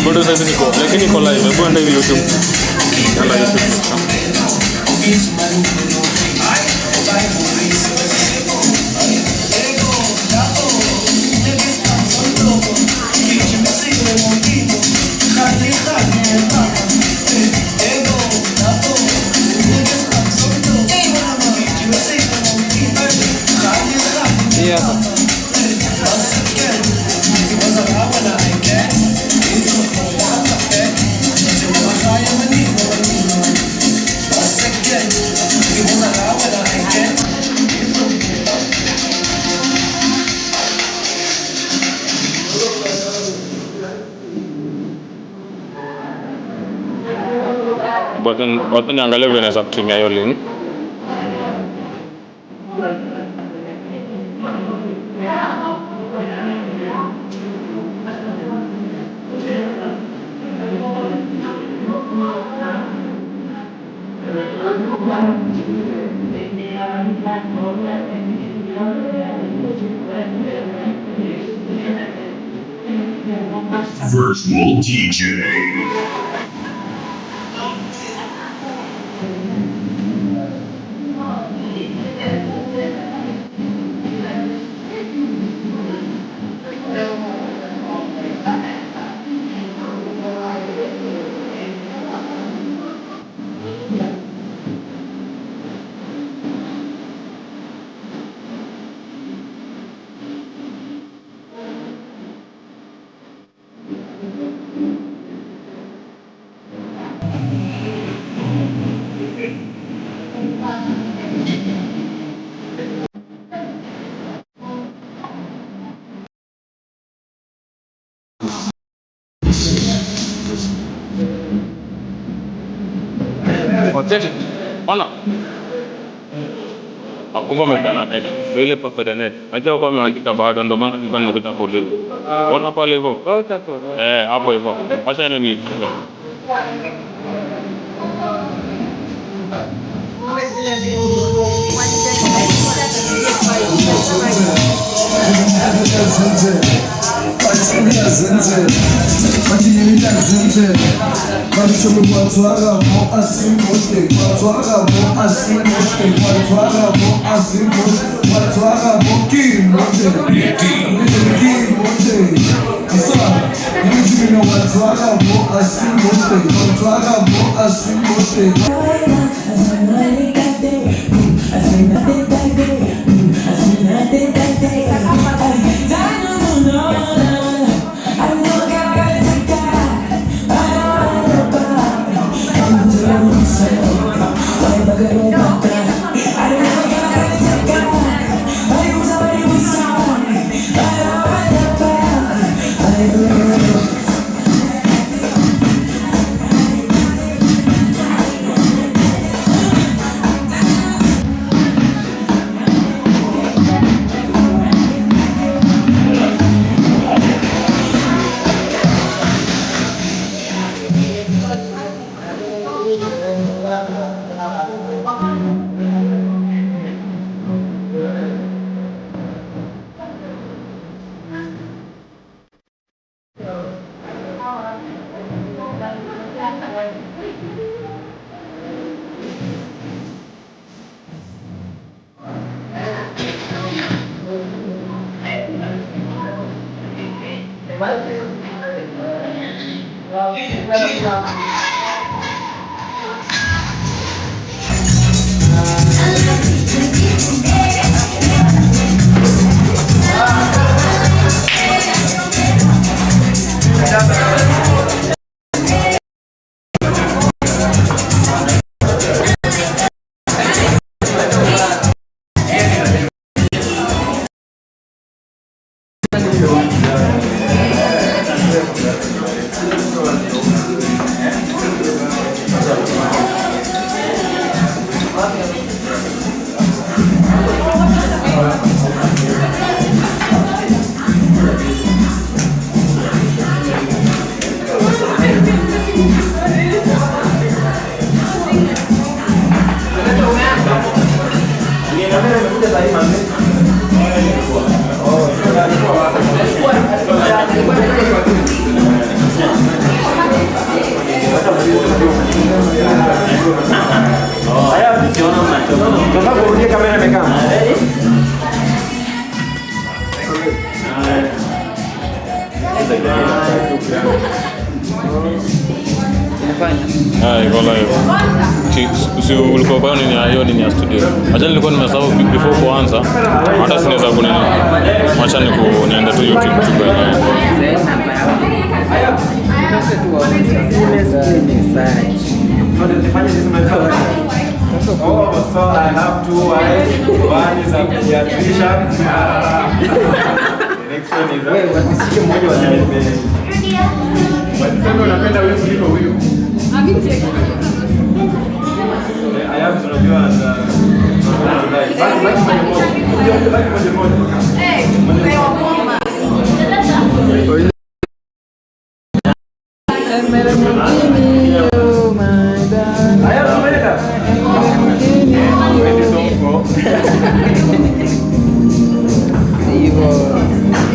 Bado sasa lakini niko live, hebu enda hivi YouTube. Enda YouTube. Watu niangalie vile naweza kutumia hiyo link. Virtual DJ. Ona. Hapo umekana net. Ile papa net. Acha kwa hakika baada ndo maana nilikuwa nimekuta pole. Ona pale hivyo. Hapo hivyo. Acha ni Si ulikuwa kwa nini ya studio. Acha nilikuwa nimesahau before kuanza. Hata sinaweza kunena. Acha niende tu YouTube tu bwana. So I have 2 wives. One is a pediatrician. Next one is a mmoja wa mbele. Wewe unapenda wewe kuliko huyu? I have to review and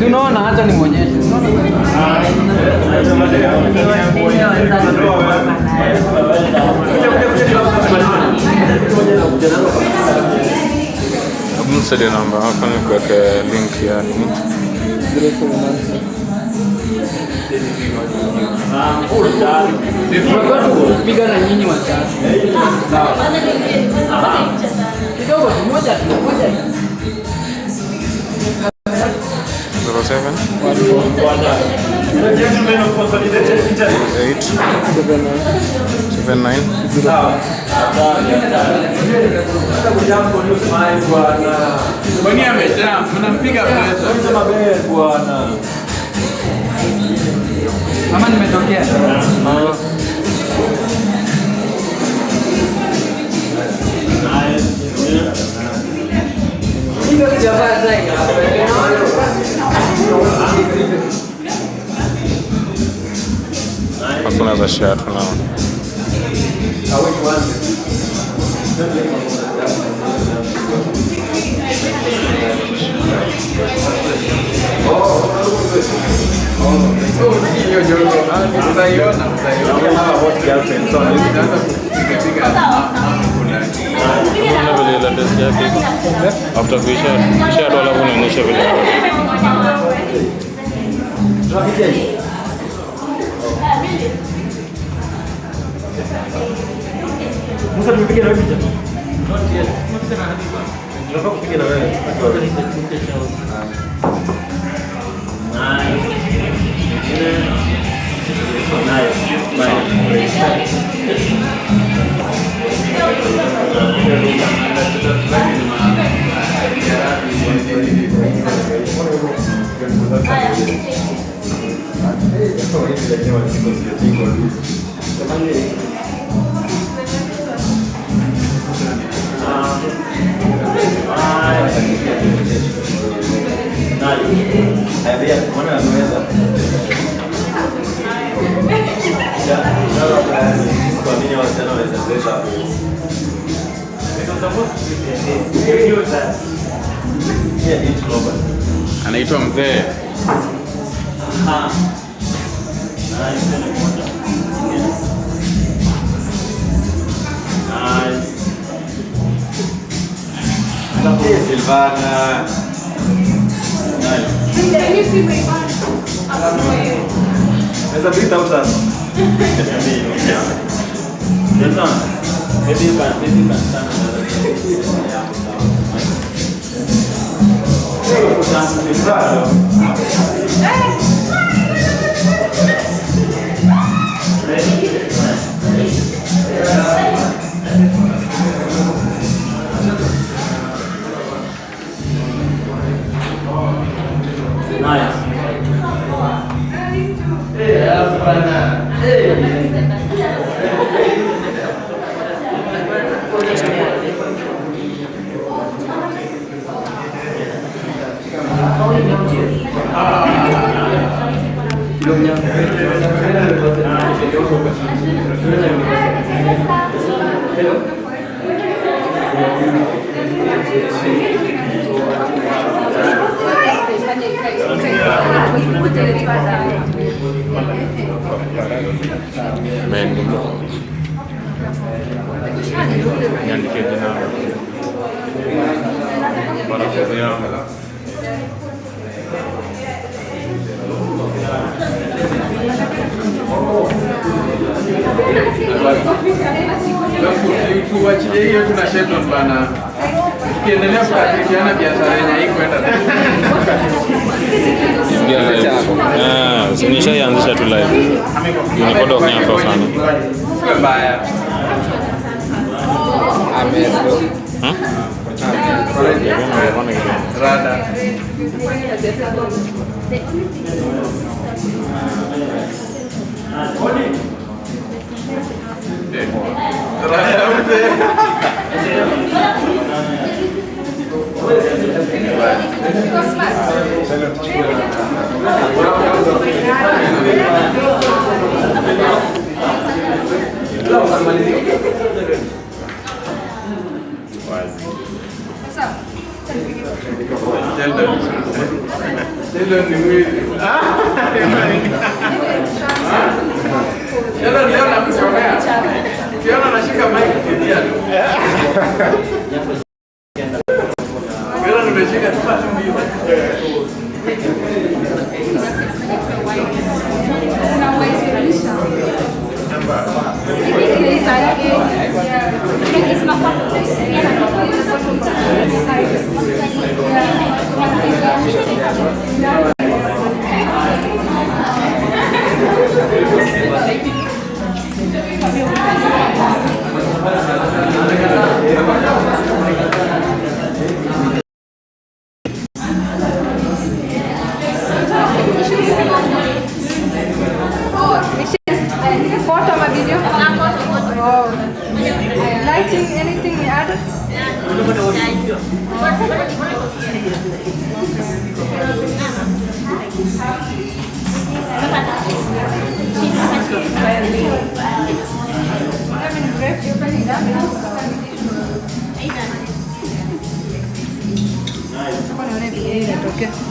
unaona hata nimuonyeshe. Msaidia namba hapa ni kuweka link ya nini? 079. Piga na nyinyi watatu. Sawa. Kidogo moja tu. 07 Mama nimetokea. As soon as I share it now. After we share all of them initially. Musa tupige na picha. Not yet. Tunataka kupiga na wewe. Anaitwa mzee. Silvana. Essa brita usa. Niandikie jina wanafunzi yangu. Tuachilie hiyo, tuna schedule bana. Tukiendelea kushirikiana biashara yenye haikwenda. Nimeshaianzisha tu live. Ninakwenda kufanya kwa sana. Mbaya. Ameso. Rada. Leo nakusomea. Ukiona nashika mic kidia tu. Leo nimeshika tu basi mbili. Lighting, anything added?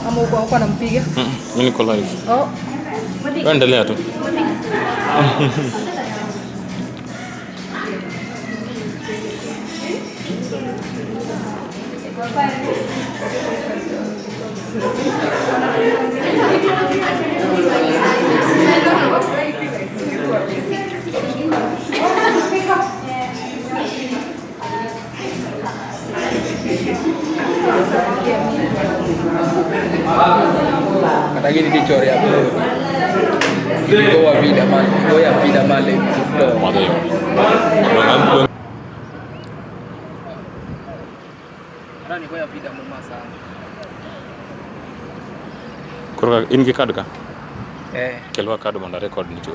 Ama uko anampiga? Mimi niko live. Oh. Endelea tu. Kata gini dicori apa? Goa vida male. Madeo. Ana ni goya vida mama sana. Kurang ingi card ka? Kelwa card manda record ni tu.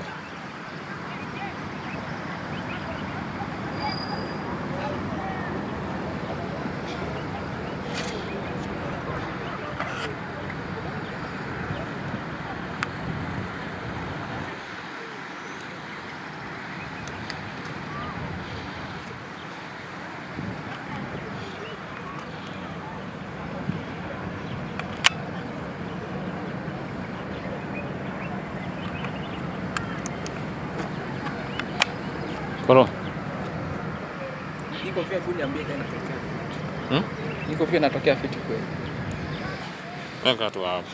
Koro. Niko pia kuni ambia inatokea. Niko pia natokea fiti kweli. Kaa tu hapo.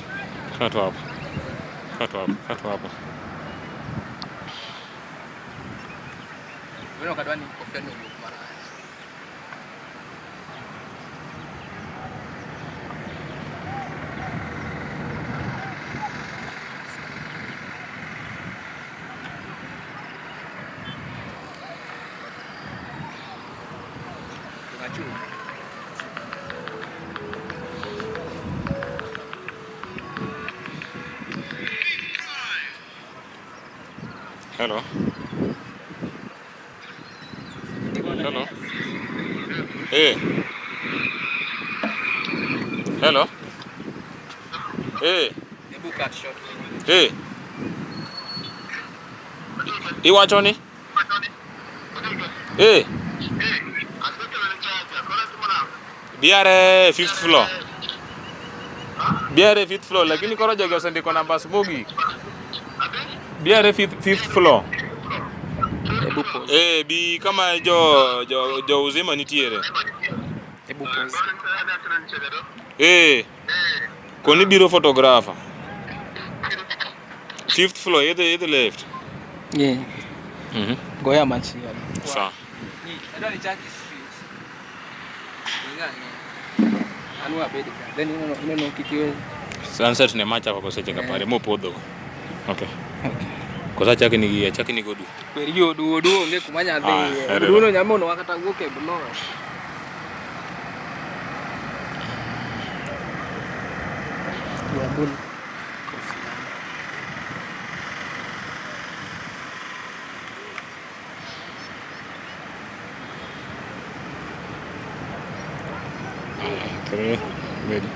Wewe ukadwani kofia ni mara. Hello. Hey. Hello. Hey. Hebu cut short. Hey. Iwachoni? Hey. Biare 5th floor. Biare 5th floor lakini koro jogo sendiko na bus bogi. Biare 5th floor. Bi kama jo uzima nitiere. Hebu pause. Koni biro photographer. 5th floor, either left. Yeah. Goya machi. Sawa. Ndio ni Chaki Street. Anu abedi. Then ino kikiwe. Sunset ne macha kwa koseche kapare mo podho. Okay. Kosa chake ni godu. Periyo duodu onge kumanya dhi. Duno nyamo no wakata wuoke buno. Ya bul. Okay, ready.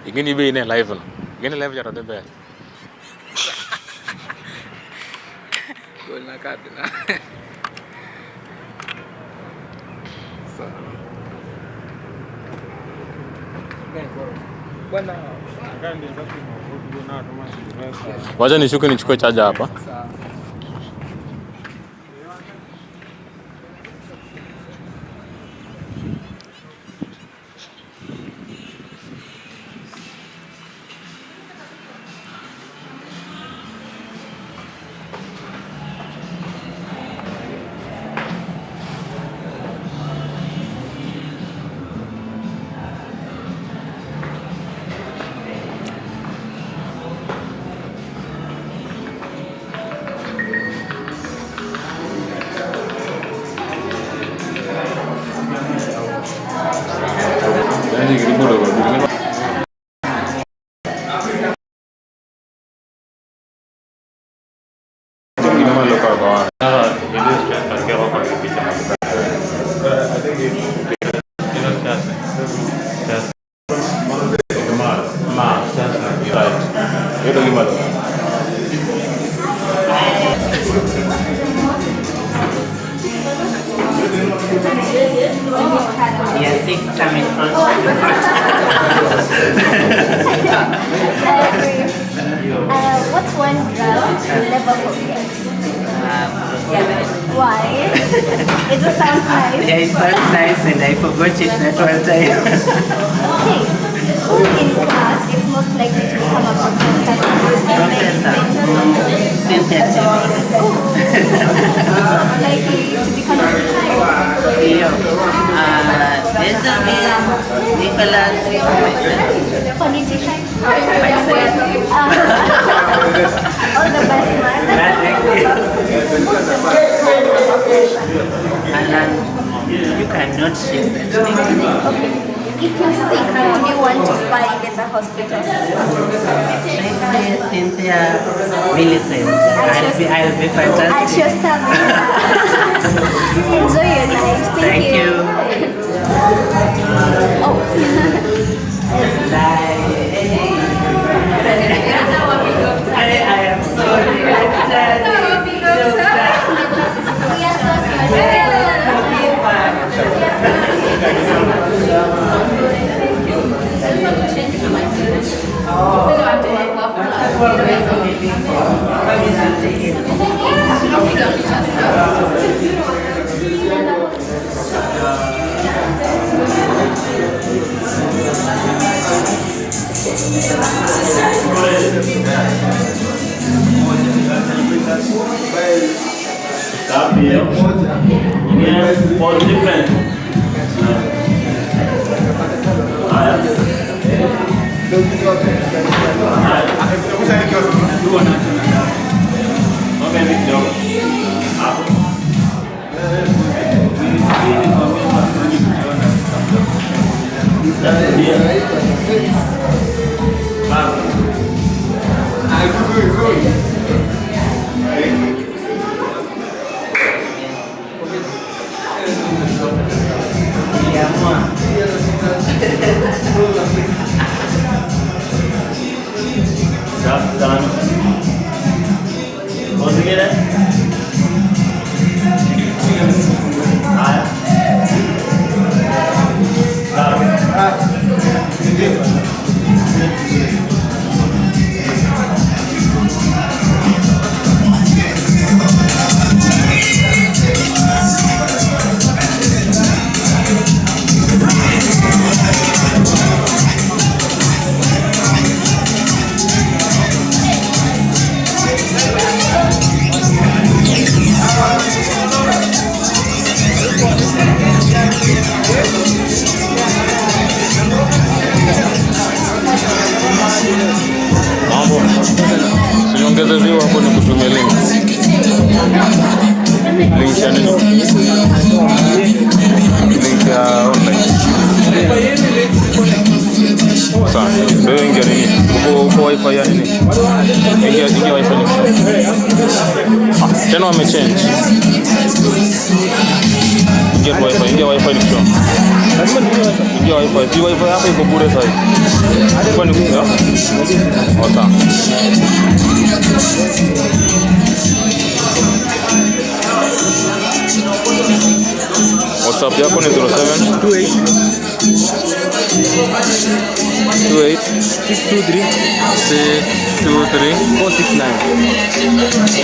Igini be ine live no. Igini live jara de be. Gol na kadi na. So. Bwana. Wacha nishuke nichukue charger hapa. Yes, 6 coming from. What's one drug you never forget? Why? It just sounds nice. Yeah, it sounds nice and I forgot it that one time. Okay. Who in class is most likely to become a professor? Professor. Cynthia Timmy. Most likely to become a CEO. Benjamin Nicholas. politician. Myself. All the best, man. Alan, you cannot share that thing. Okay. If you're sick, who do you want to find in the hospital? Let's say Cynthia Millicent. I'll be At fantastic. your service. Enjoy your night. Thank you. Oh. I am sorry. We are so was different. That's done. Once again, Mambo. Siongeze view hapo ni kutumia link. Link ya nini? Link ya online. Sawa, ndio ingia nini? Uko wifi ya nini? Ingia wifi ni. Tena wamechange. Ingia wifi ni kwa. Ingia wifi. Si wifi hapa iko bure sasa. Kwa nini kwa? Ota. WhatsApp yako ni 07 28 623 469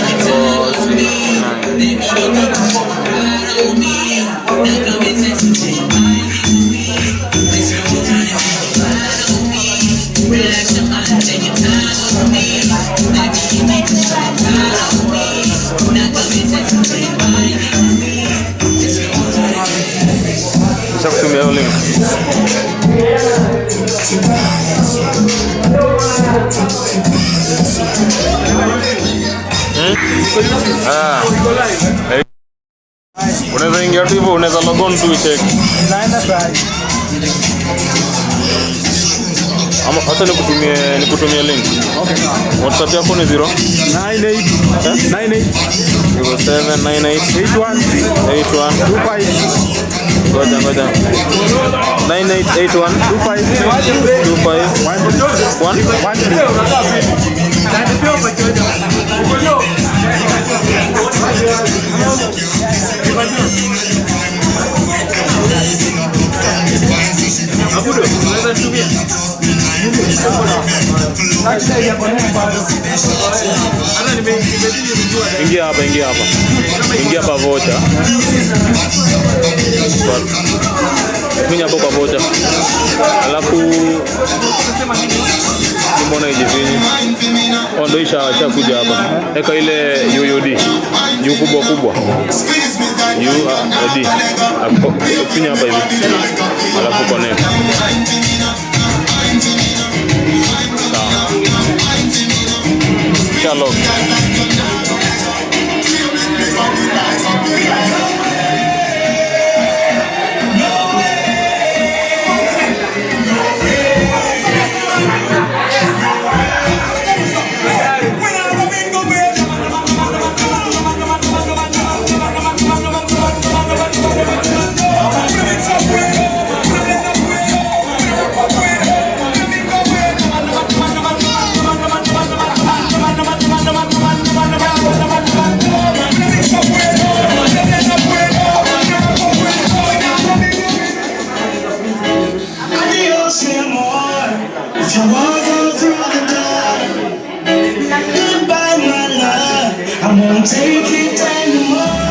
Nishakutumia hiyo link. Unaweza ingia tu hivyo, unaweza log on tu check. Ama hata nikutumie link. Okay. WhatsApp yako ni 0 98 0798 81 Ngoja 9881 25 Ingia hapa. Ingia hapa vocha. Finya hapo kwa vocha. Alafu mbona ijifinyi? Ndio isha kuja hapa. Eka ile UUD. kubwa. UUD. Finya hapa hivi. Alafu connect. Shalom. Take it anymore.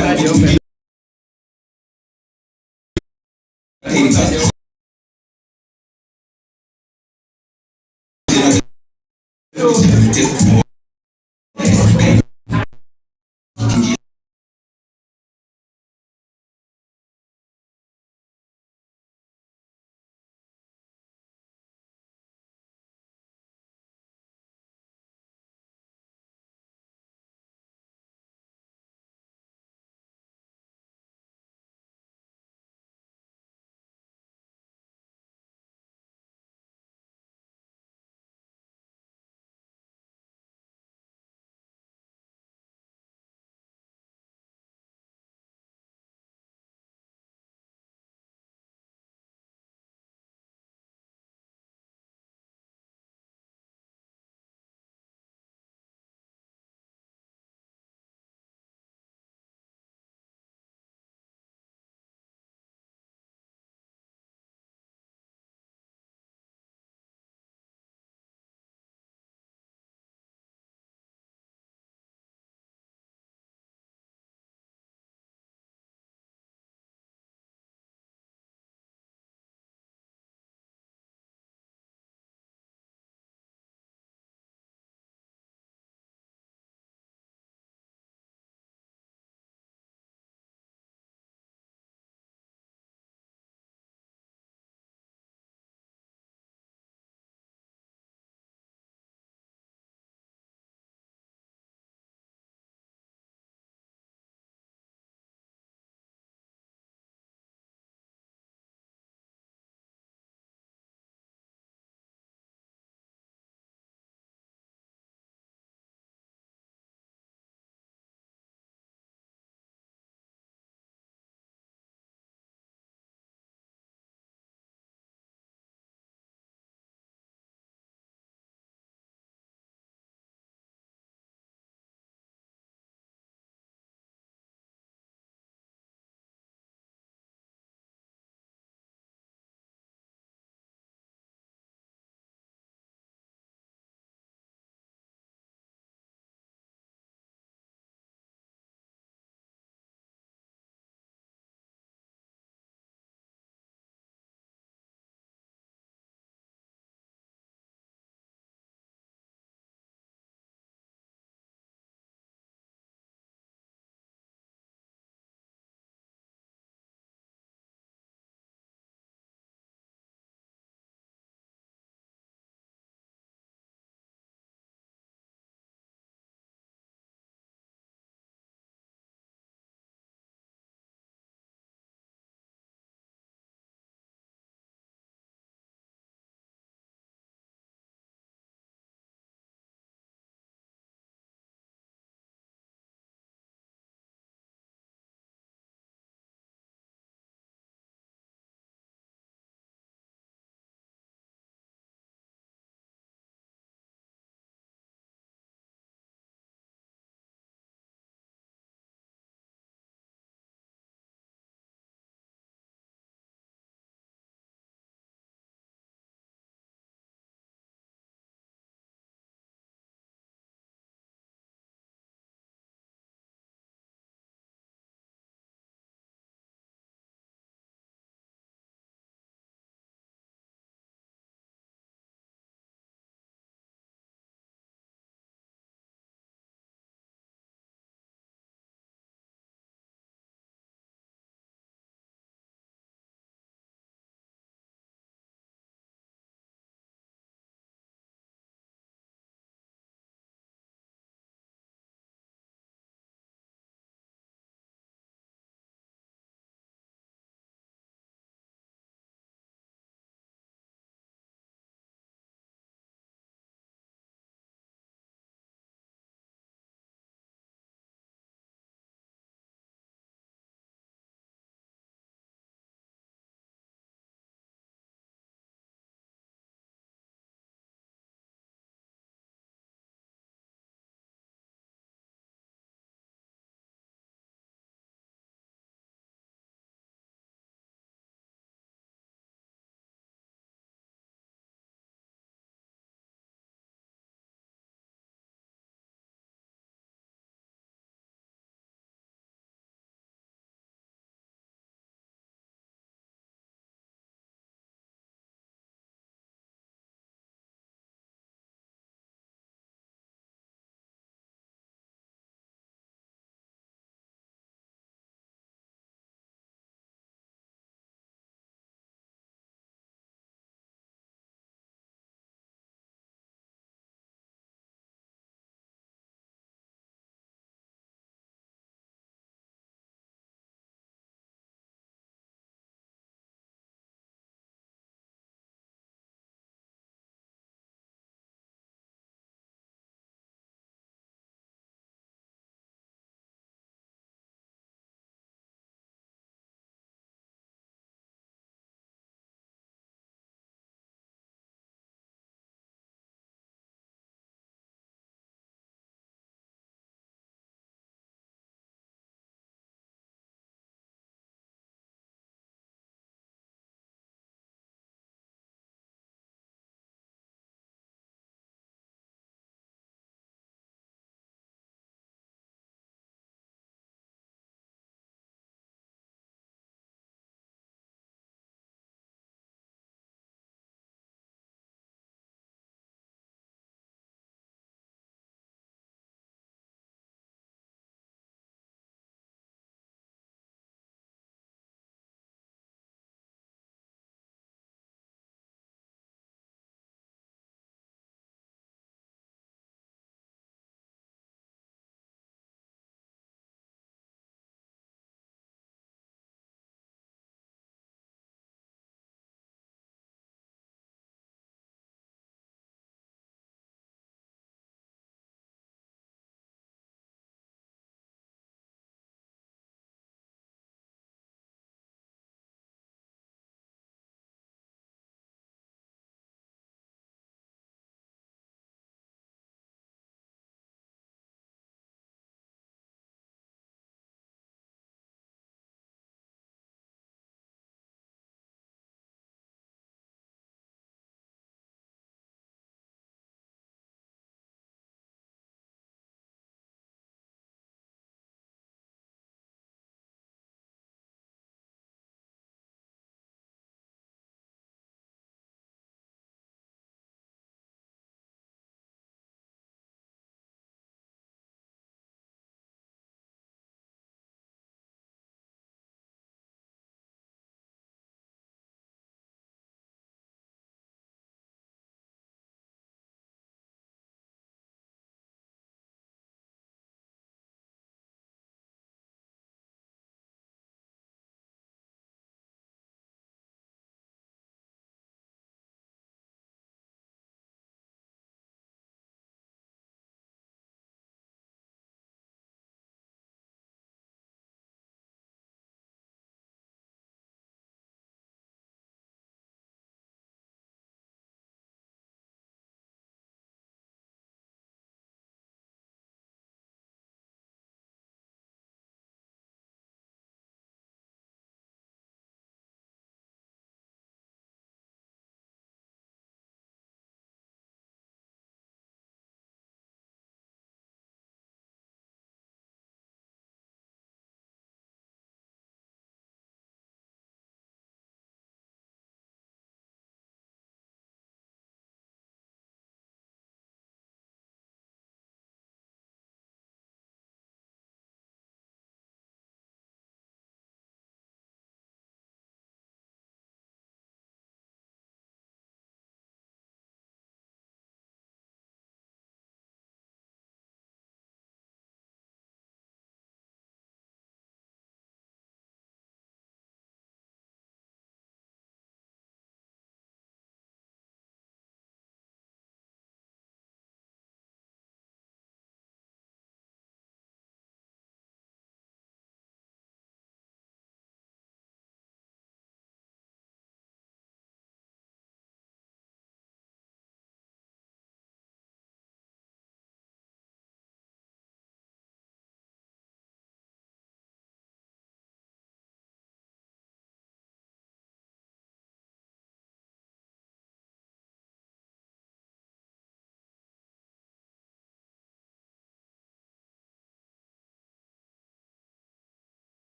mradi open.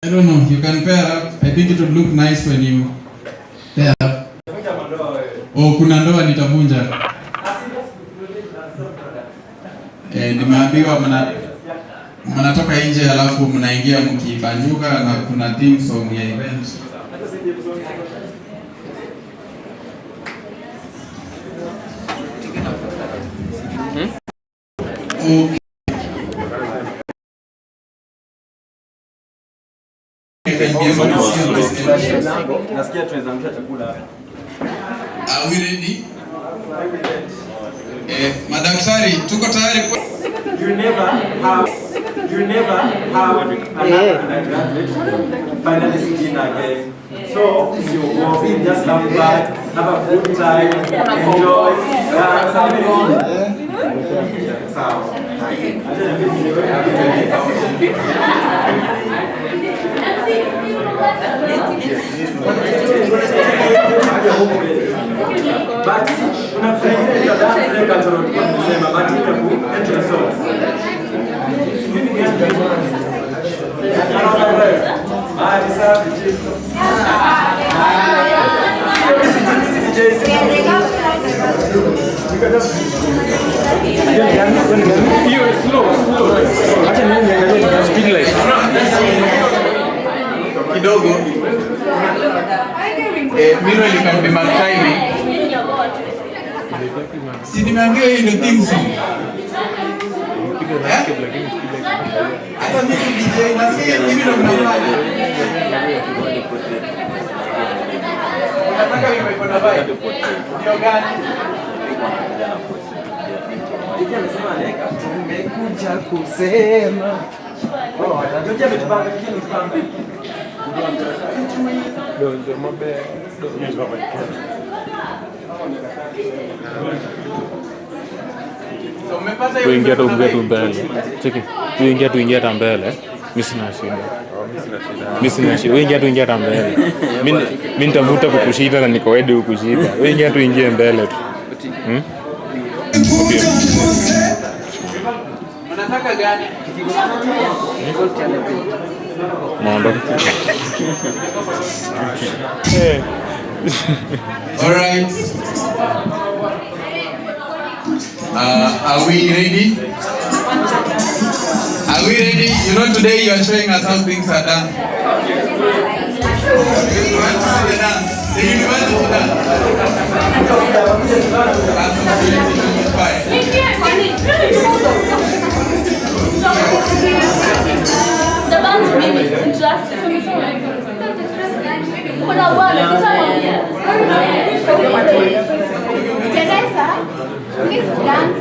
I don't know, you can pair up. I think it would look nice when you pair up. Oh, kuna ndoa nitavunja. Nimeambiwa mnatoka nje alafu mnaingia mkibanjuka na kuna theme song ya event. Nasikia tunaweza chakula. Are we ready? Madaktari, tuko tayari? You never have another undergraduate finalist dinner again. So you go in, just have fun, have a good time, enjoy. But una frente ya dance le katoro kusema but imeku enter songs. Kidogo. Meanwhile you can be mark timing. Si nimeambia hii ndio theme song. Hata mimi DJ nasikia hivi ndio mnafanya. Nataka wimbo iko na vibe. Ndio gani? DJ amesema leka tumekuja kusema. Oh, DJ ametupanga Don't mabe. Tuingia tu mbele. Cheki. Tuingia tu mbele. Mimi sina shida. Wewe ingia tu mbele. Mimi nitavuta kukushida na niko ready kukushida. Wewe ingia tu mbele tu. Unataka gani? Mondo. All right. Are we ready? Are we ready? You know, today you are showing us how things are done. You want to see the dance? The university dance. The band's really interesting. Kuna bwana sasa. Teresa, please dance.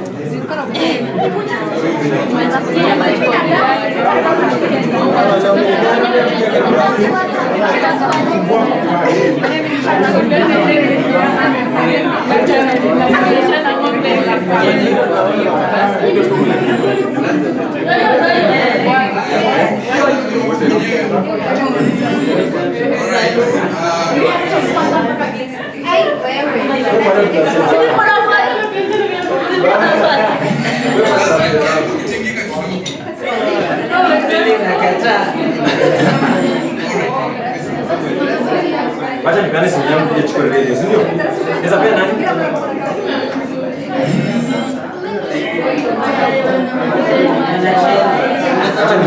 Wacha nipane simu yangu kuja chukua radio, si ndio? Naweza pia nani? Acha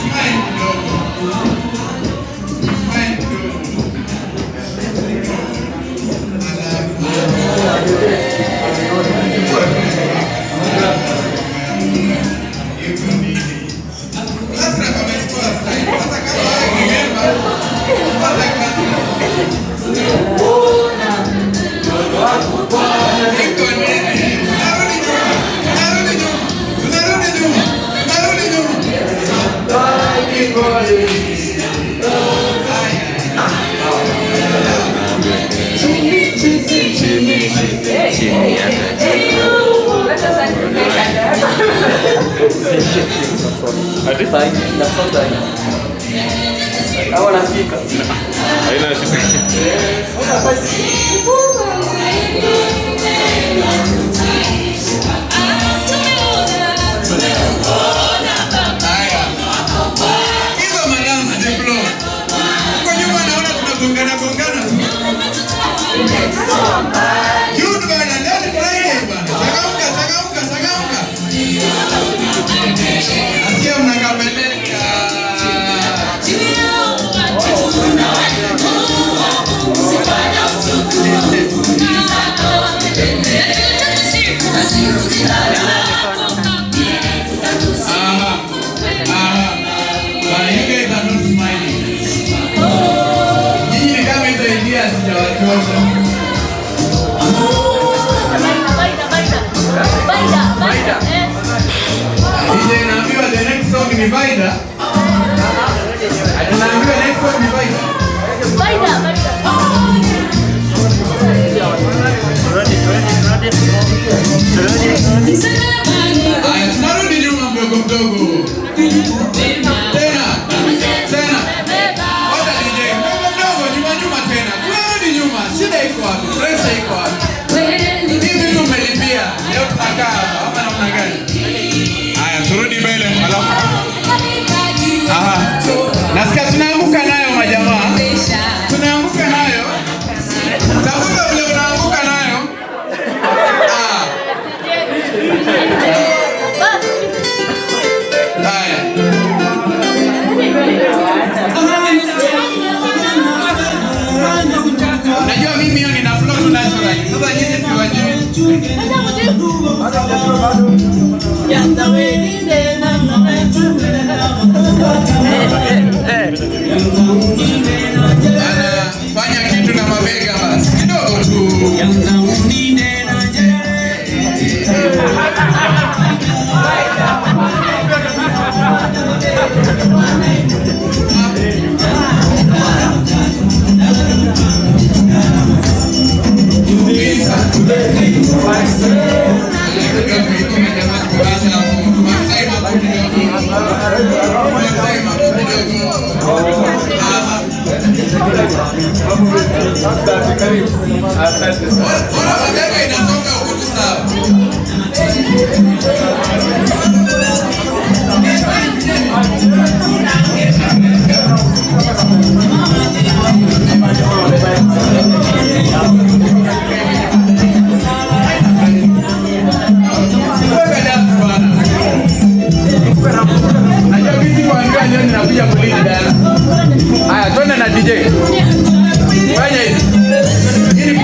Smile. Fanya kitu na mabega basi kidogo tu. Haya, twende na DJ. Fanya hivi.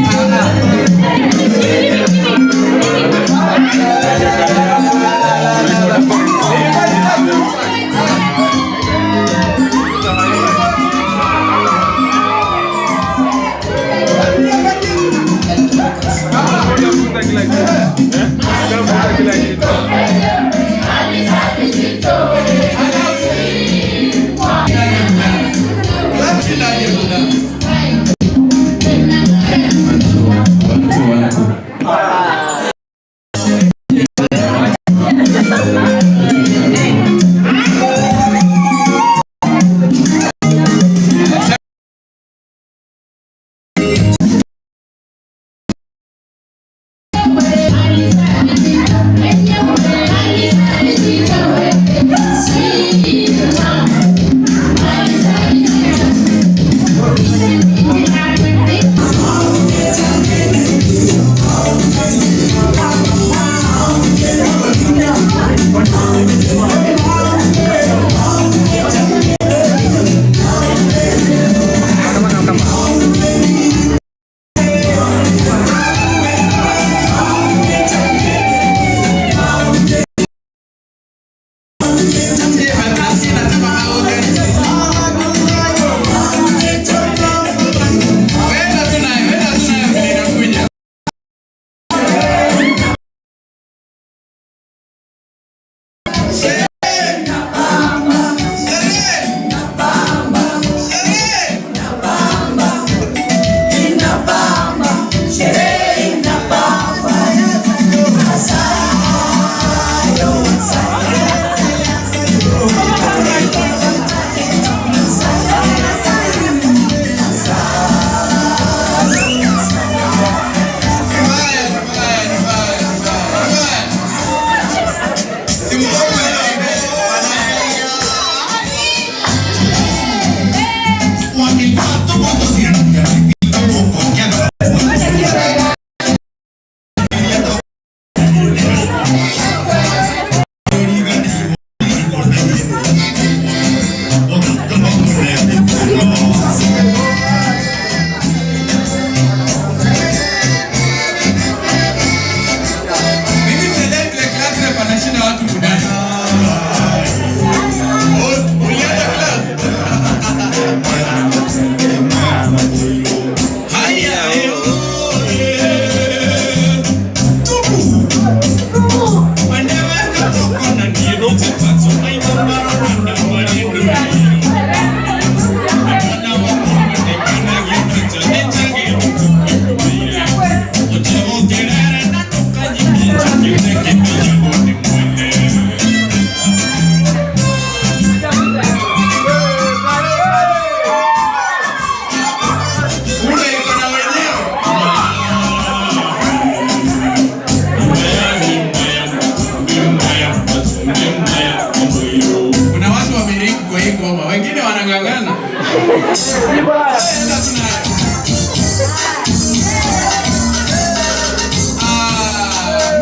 ngoma. Wengine wanang'ang'ana.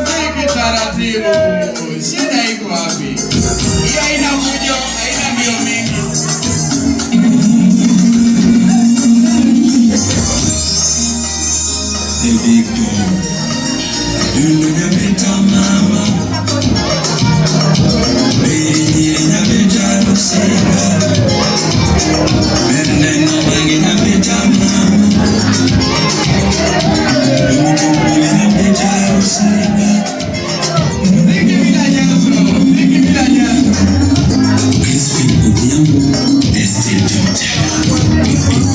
Mziki taratibu. Shida iko wapi? Hii haina fujo, haina mbio mingi. The big door. You know the better mama. Baby, the better singer. And then no one in the better mama. You know the better singer. Ziki bila nyanzo, ziki bila nyanzo. These people young, they still don't tell.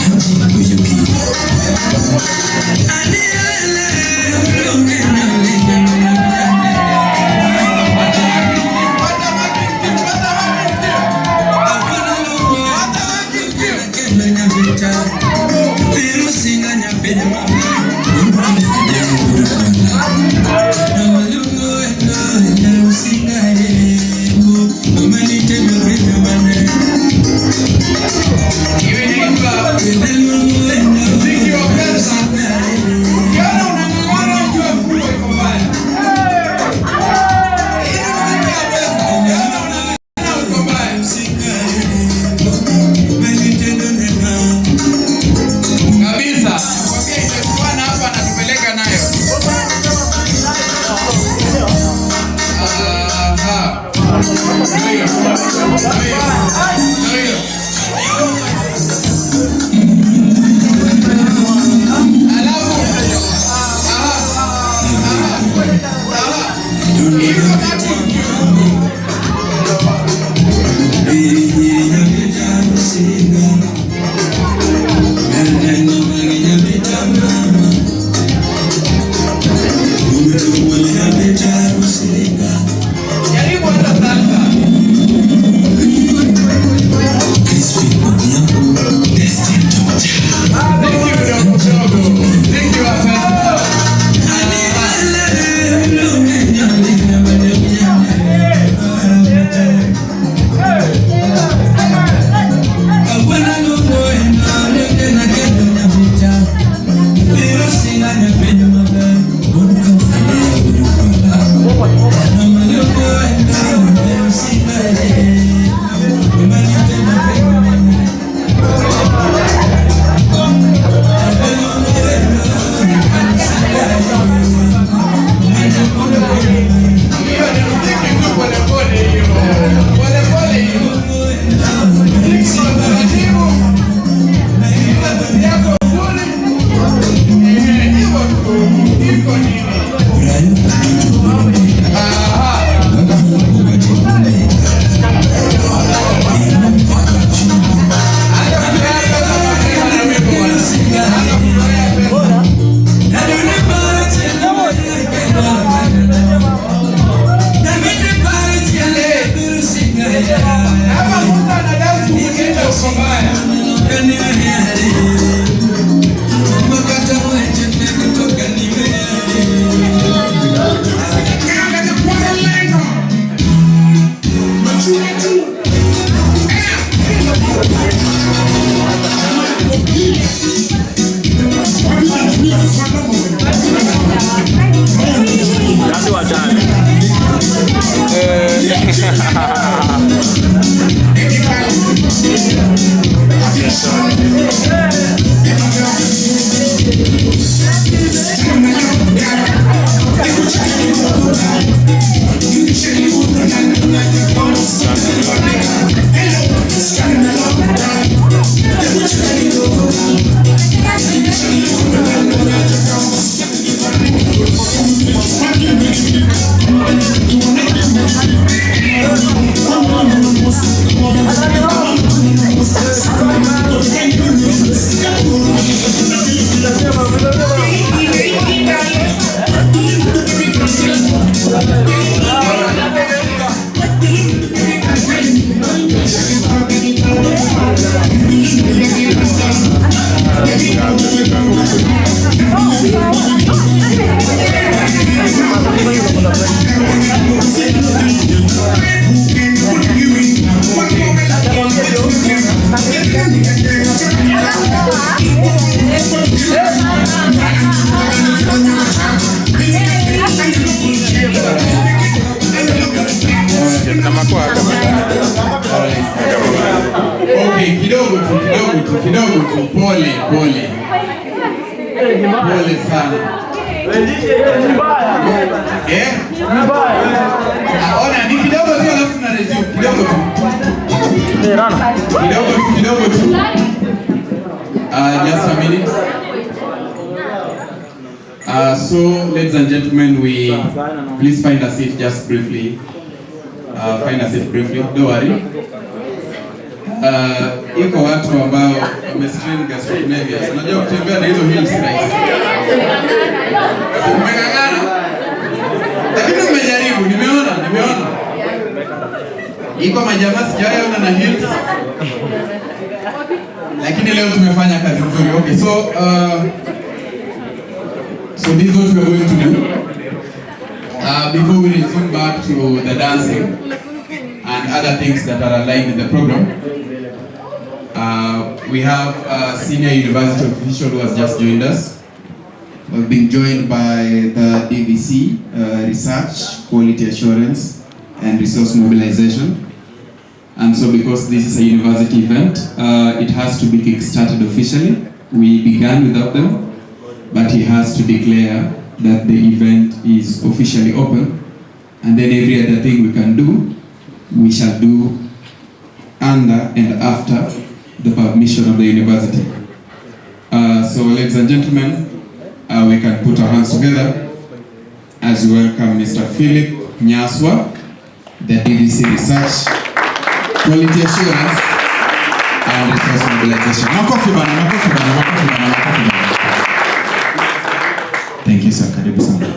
Who can put you in? One moment. kidogo tu, pole sana. Ona ni kidogo tu, alafu tuna resume kidogo tu. Kidogo tu. Just a minute. So, ladies and gentlemen, we please find a seat just briefly. Find a seat briefly. Don't worry. Yuko watu ambao wamestrain gastrocnemius. Unajua kutembea na hizo heels rahisi. Umekangana. Lakini umejaribu, nimeona. Iko majamaa sijaona na heels. Lakini leo tumefanya kazi nzuri. Okay, so this is what we are going to do. Before we resume back to the dancing and other things that are aligned in the program, we have a senior university official who has just joined us. We've been joined by the DVC, Research, Quality Assurance, and Resource Mobilization. And so because this is a university event, it has to be kick-started officially. We began without them, but he has to declare that the event is officially open, and then every other thing we can do, we shall do under and after the permission of the university. So ladies and gentlemen, we can put our hands together as we welcome Mr. Philip Nyaswa, the DVC Research, Quality Assurance, and Resource Mobilization. Makofi bana. Thank you, sir. Karibu sana.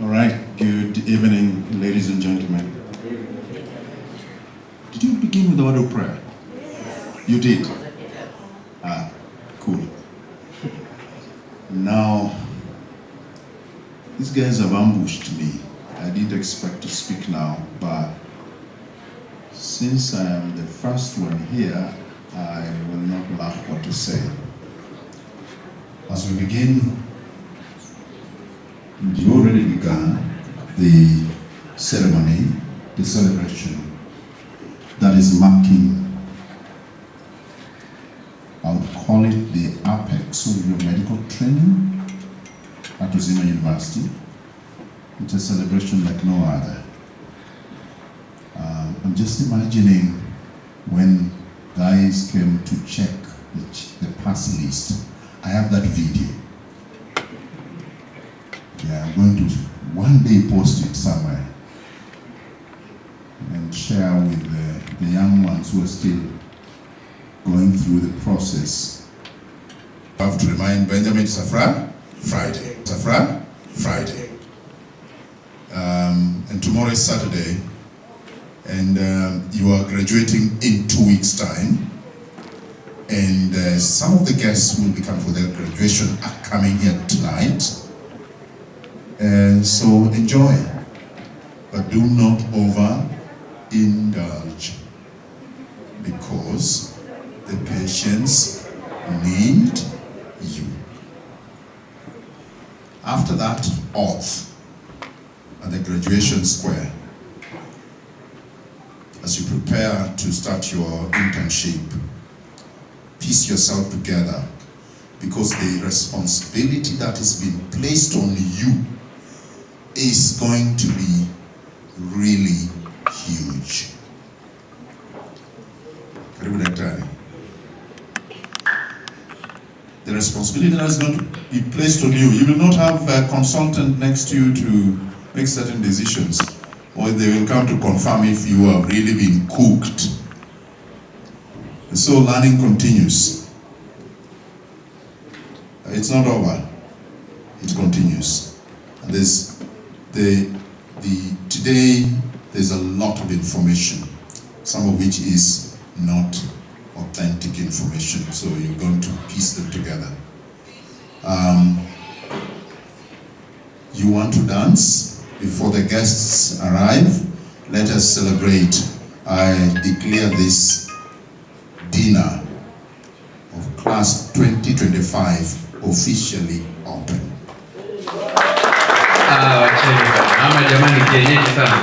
All right. Good evening, ladies and gentlemen. Did you begin with the word of prayer? You did. Cool. Now, these guys have ambushed me. I didn't expect to speak now, but since I am the first one here, I will not lack what to say. As we begin, you already began the ceremony, the celebration that is marking, I would call it the apex of your medical training at Uzima University. It's a celebration like no other. I'm just imagining when guys came to check the pass list. I have that video. Yeah, I'm going to one day post it somewhere and share with the young ones who are still going through the process. I have to remind Benjamin Safra, Friday. And tomorrow is Saturday. And you are graduating in 2 weeks' time. And some of the guests who will be coming for their graduation are coming here tonight. And so enjoy, but do not over-indulge, because the patients need you. After that, off at the graduation square, as you prepare to start your internship, piece yourself together, because the responsibility that has been placed on you is going to be really huge. Karibu daktari. The responsibility that is going to be placed on you. You will not have a consultant next to you to make certain decisions, or they will come to confirm if you have really been cooked. And so learning continues. It's not over. It continues. And today there's a lot of information, some of which is not authentic information, so you're going to piece them together. You want to dance before the guests arrive? Let us celebrate. I declare this dinner of class 2025 officially open. Wacheni bana. Ama jamani kienyeji sana.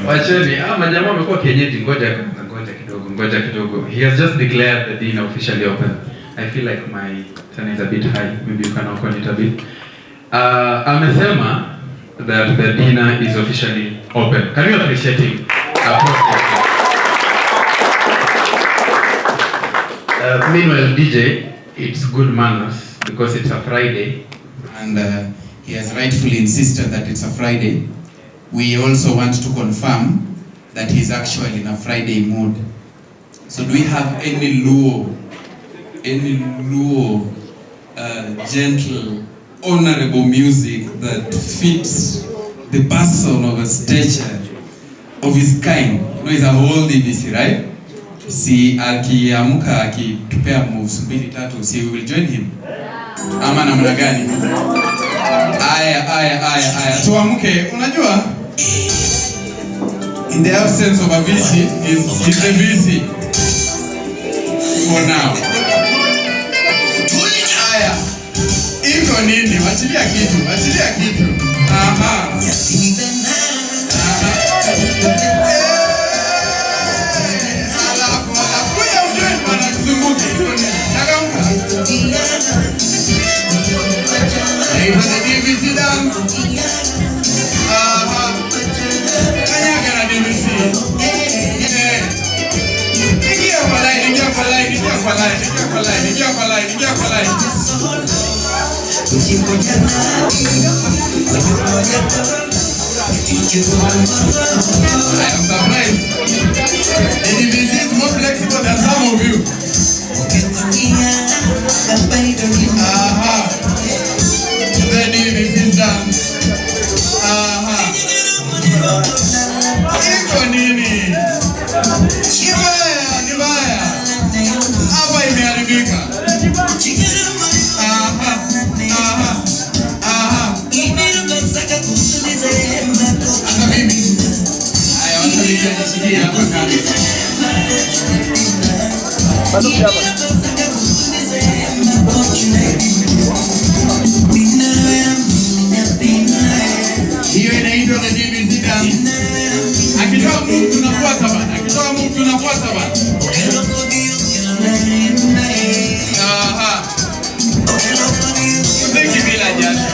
Wacheni, jamaa wamekuwa kienyeji. Ngoja kidogo. He has just declared the dinner officially open. I feel like my turn is a bit high. Maybe you can open it a bit. Amesema that the dinner is officially open. Can you appreciate him? Meanwhile, DJ, it's good manners because it's a Friday, and he has rightfully insisted that it's a Friday. We also want to confirm that he's actually in a Friday mood. So do we have any Luo, gentle, honorable music that fits the person of a stature of his kind? You know, he's a whole DVC, right? Si akiamka akitupea moves 2-3, si we will join him. Ama namna gani? Aya. Tuamke, unajua? In the absence of a VC, he's a VC. For now. Aya. Iko nini? Wachilia kitu. Aha. I am surprised. The DVC is more flexible than some of you. The DVC is done. Iko nini? Kibaya. Hapa imeharibika. Hata mimi. Haya, wacha nishikie hapa kando. Hiyo inaitwa the DVC dance. Akitoa move tunafuata bana. Muziki bila jasho.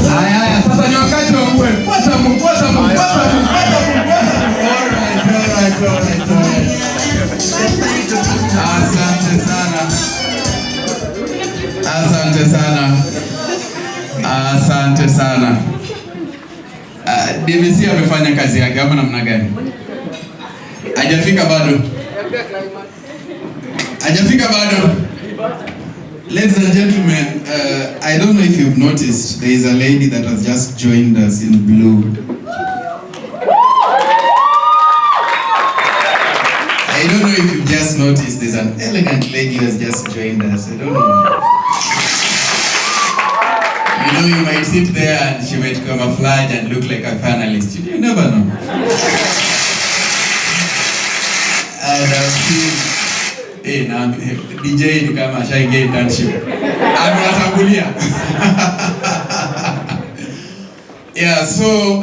Haya, sasa ni wakati wa mwe. Fuata Mungu. Asante sana. DVC amefanya kazi yake hapa namna gani? Hajafika bado. Ladies and gentlemen, I don't know if you've noticed, there is a lady that has just joined us in blue. I don't know if you've just noticed, there's an elegant lady who has just joined us. I don't know. You know, you might sit there and she might camouflage and look like a finalist. You never know. And I've seen, DJ ni kama ashaingia internship. Amewatangulia. Yeah, so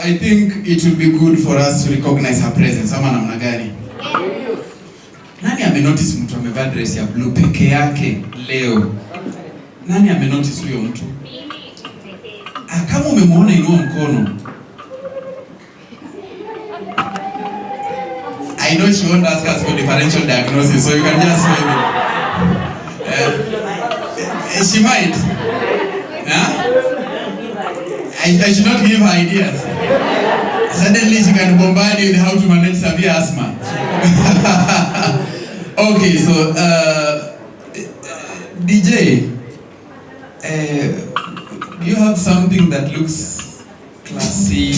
I think it will be good for us to recognize her presence. Ama namna gani? Nani amenotice mtu amevaa dress ya blue peke yake leo? Nani amenotice huyo mtu? Kama umemwona inua mkono. I know she won't ask us for differential diagnosis, so you can just maybe. She might. I should not give her ideas. Suddenly she can bombard you with how to manage severe asthma. Okay, so DJ, you have something that looks classy.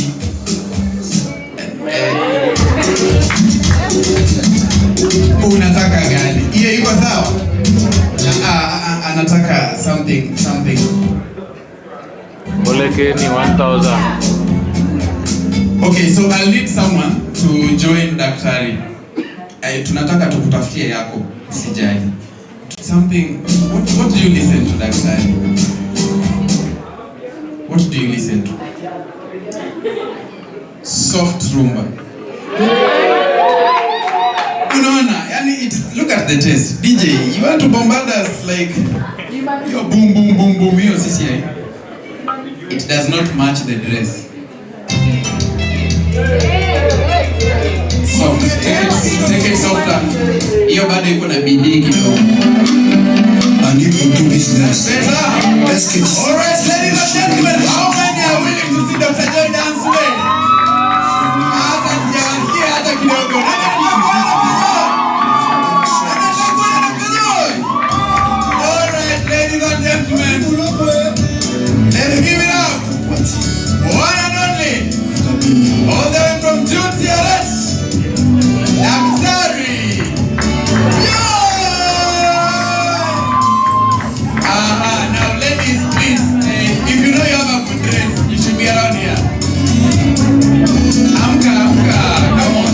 Unataka gani? Hiyo iko sawa? Anataka something. Boleke ni 1000. Okay, so I'll need someone to join daktari. Tunataka tukutafutie yako, usijali. Something, what do you listen to daktari? What do you listen to? Soft rumba. Unaona, yani look at the test. DJ, you want to bombard us like your boom boom boom boom hiyo sisi. It does not match the dress. Soft. Take it softer. Hiyo bado iko na bidii kidogo. I need to do business. Let's get all right, ladies and gentlemen, how many are willing to see Dr. Joy dance today? Hata sijawasia hata kidogo. All right, ladies and gentlemen, let's give it up. One and only, all the way from June TRS, Daktari. Now ladies, please, if you know you have a good dress, you should be around here. Amka, come on.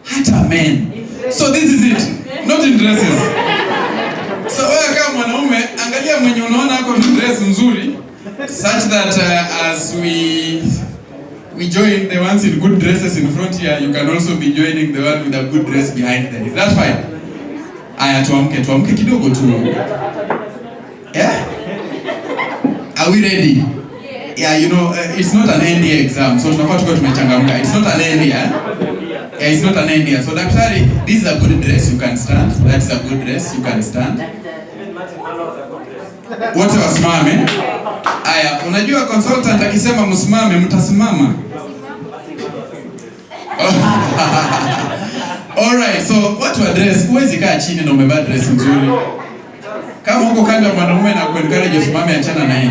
Hata men. So this is it, not in dresses. So wewe kama mwanaume, angalia mwenye unaona ako na dress nzuri, such that as we join the ones in good dresses in front here, you can also be joining the one with a good dress behind them. Is that fine? Aya, tuamke kidogo tu. Yeah? Are we ready? Yeah, you know, it's not an NDA exam, so tunafaa tuko tumechangamka. It's not an NDA. Yeah, it's not an NDA. So daktari, this is a good dress, you can stand. That's a good dress, you can stand. Wote wasimame. Aya, unajua consultant akisema msimame, mtasimama. Alright, so watu wa dress, huwezi kaa chini na umevaa dress nzuri. Kama uko kando mwanaume na kuencourage usimame, achana na yeye.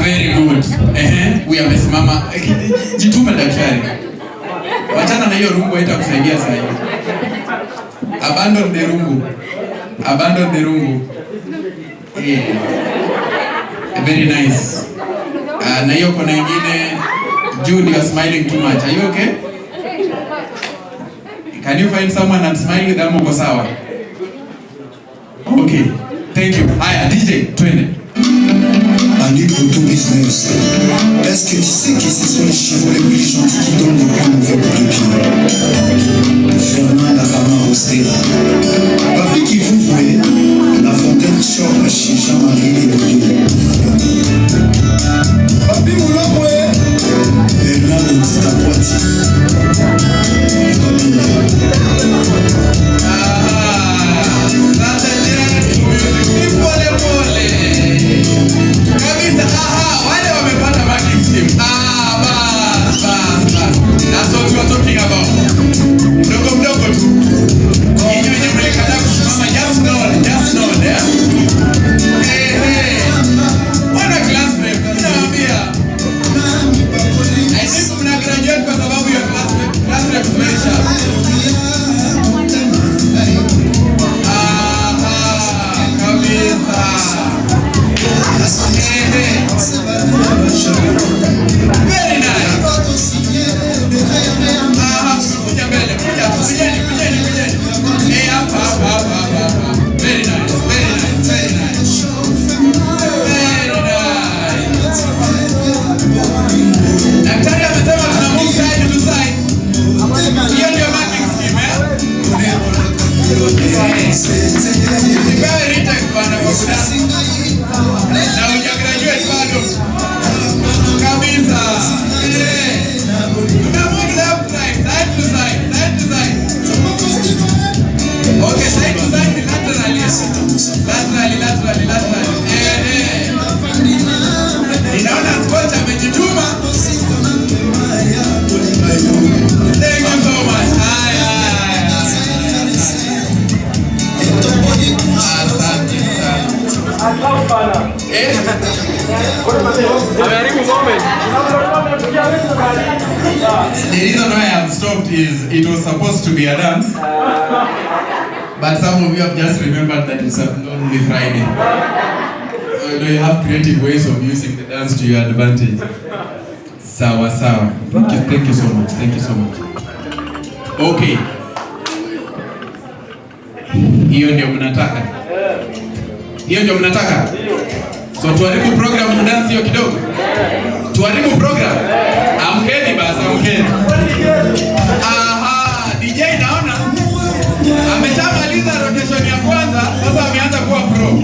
Very good. We amesimama. Jitume daktari. Wachana na hiyo rungu itakusaidia sana. Abandon the rungu. Yeah. Very nice. Na hiyo kuna nyingine, Jude, you are smiling too much. Are you okay? Can you find someone and smile with them uko sawa? Okay. Thank you. Haya, DJ, twende. I need to do business. Est-ce que tu sais que ce sont les chevaux les plus gentils qui donnent les plus mauvais coups de pied? Fernand la femme Rostella. Papi qui vous voulez, la fontaine chope chez Jean-Marie les Bouliers. Papi Moulomoué, Bernard le dit à Poitiers. Wale wamepata marking scheme. Bas. That's what we are talking about. Mdogo tu. The reason why I have stopped is it was supposed to be a dance, but some of you have just remembered that it's only Friday. So you have creative ways of using the dance to your advantage. Sawa sawa. Thank you so much. Thank you so much. Okay. Hiyo ndio mnataka. Hiyo ndio mnataka. So tuharibu program dance hiyo kidogo. Tuharibu program. Amkeni basi, amkeni. Aha, DJ naona ameshamaliza rotation ya kwanza, sasa ameanza kuwa pro.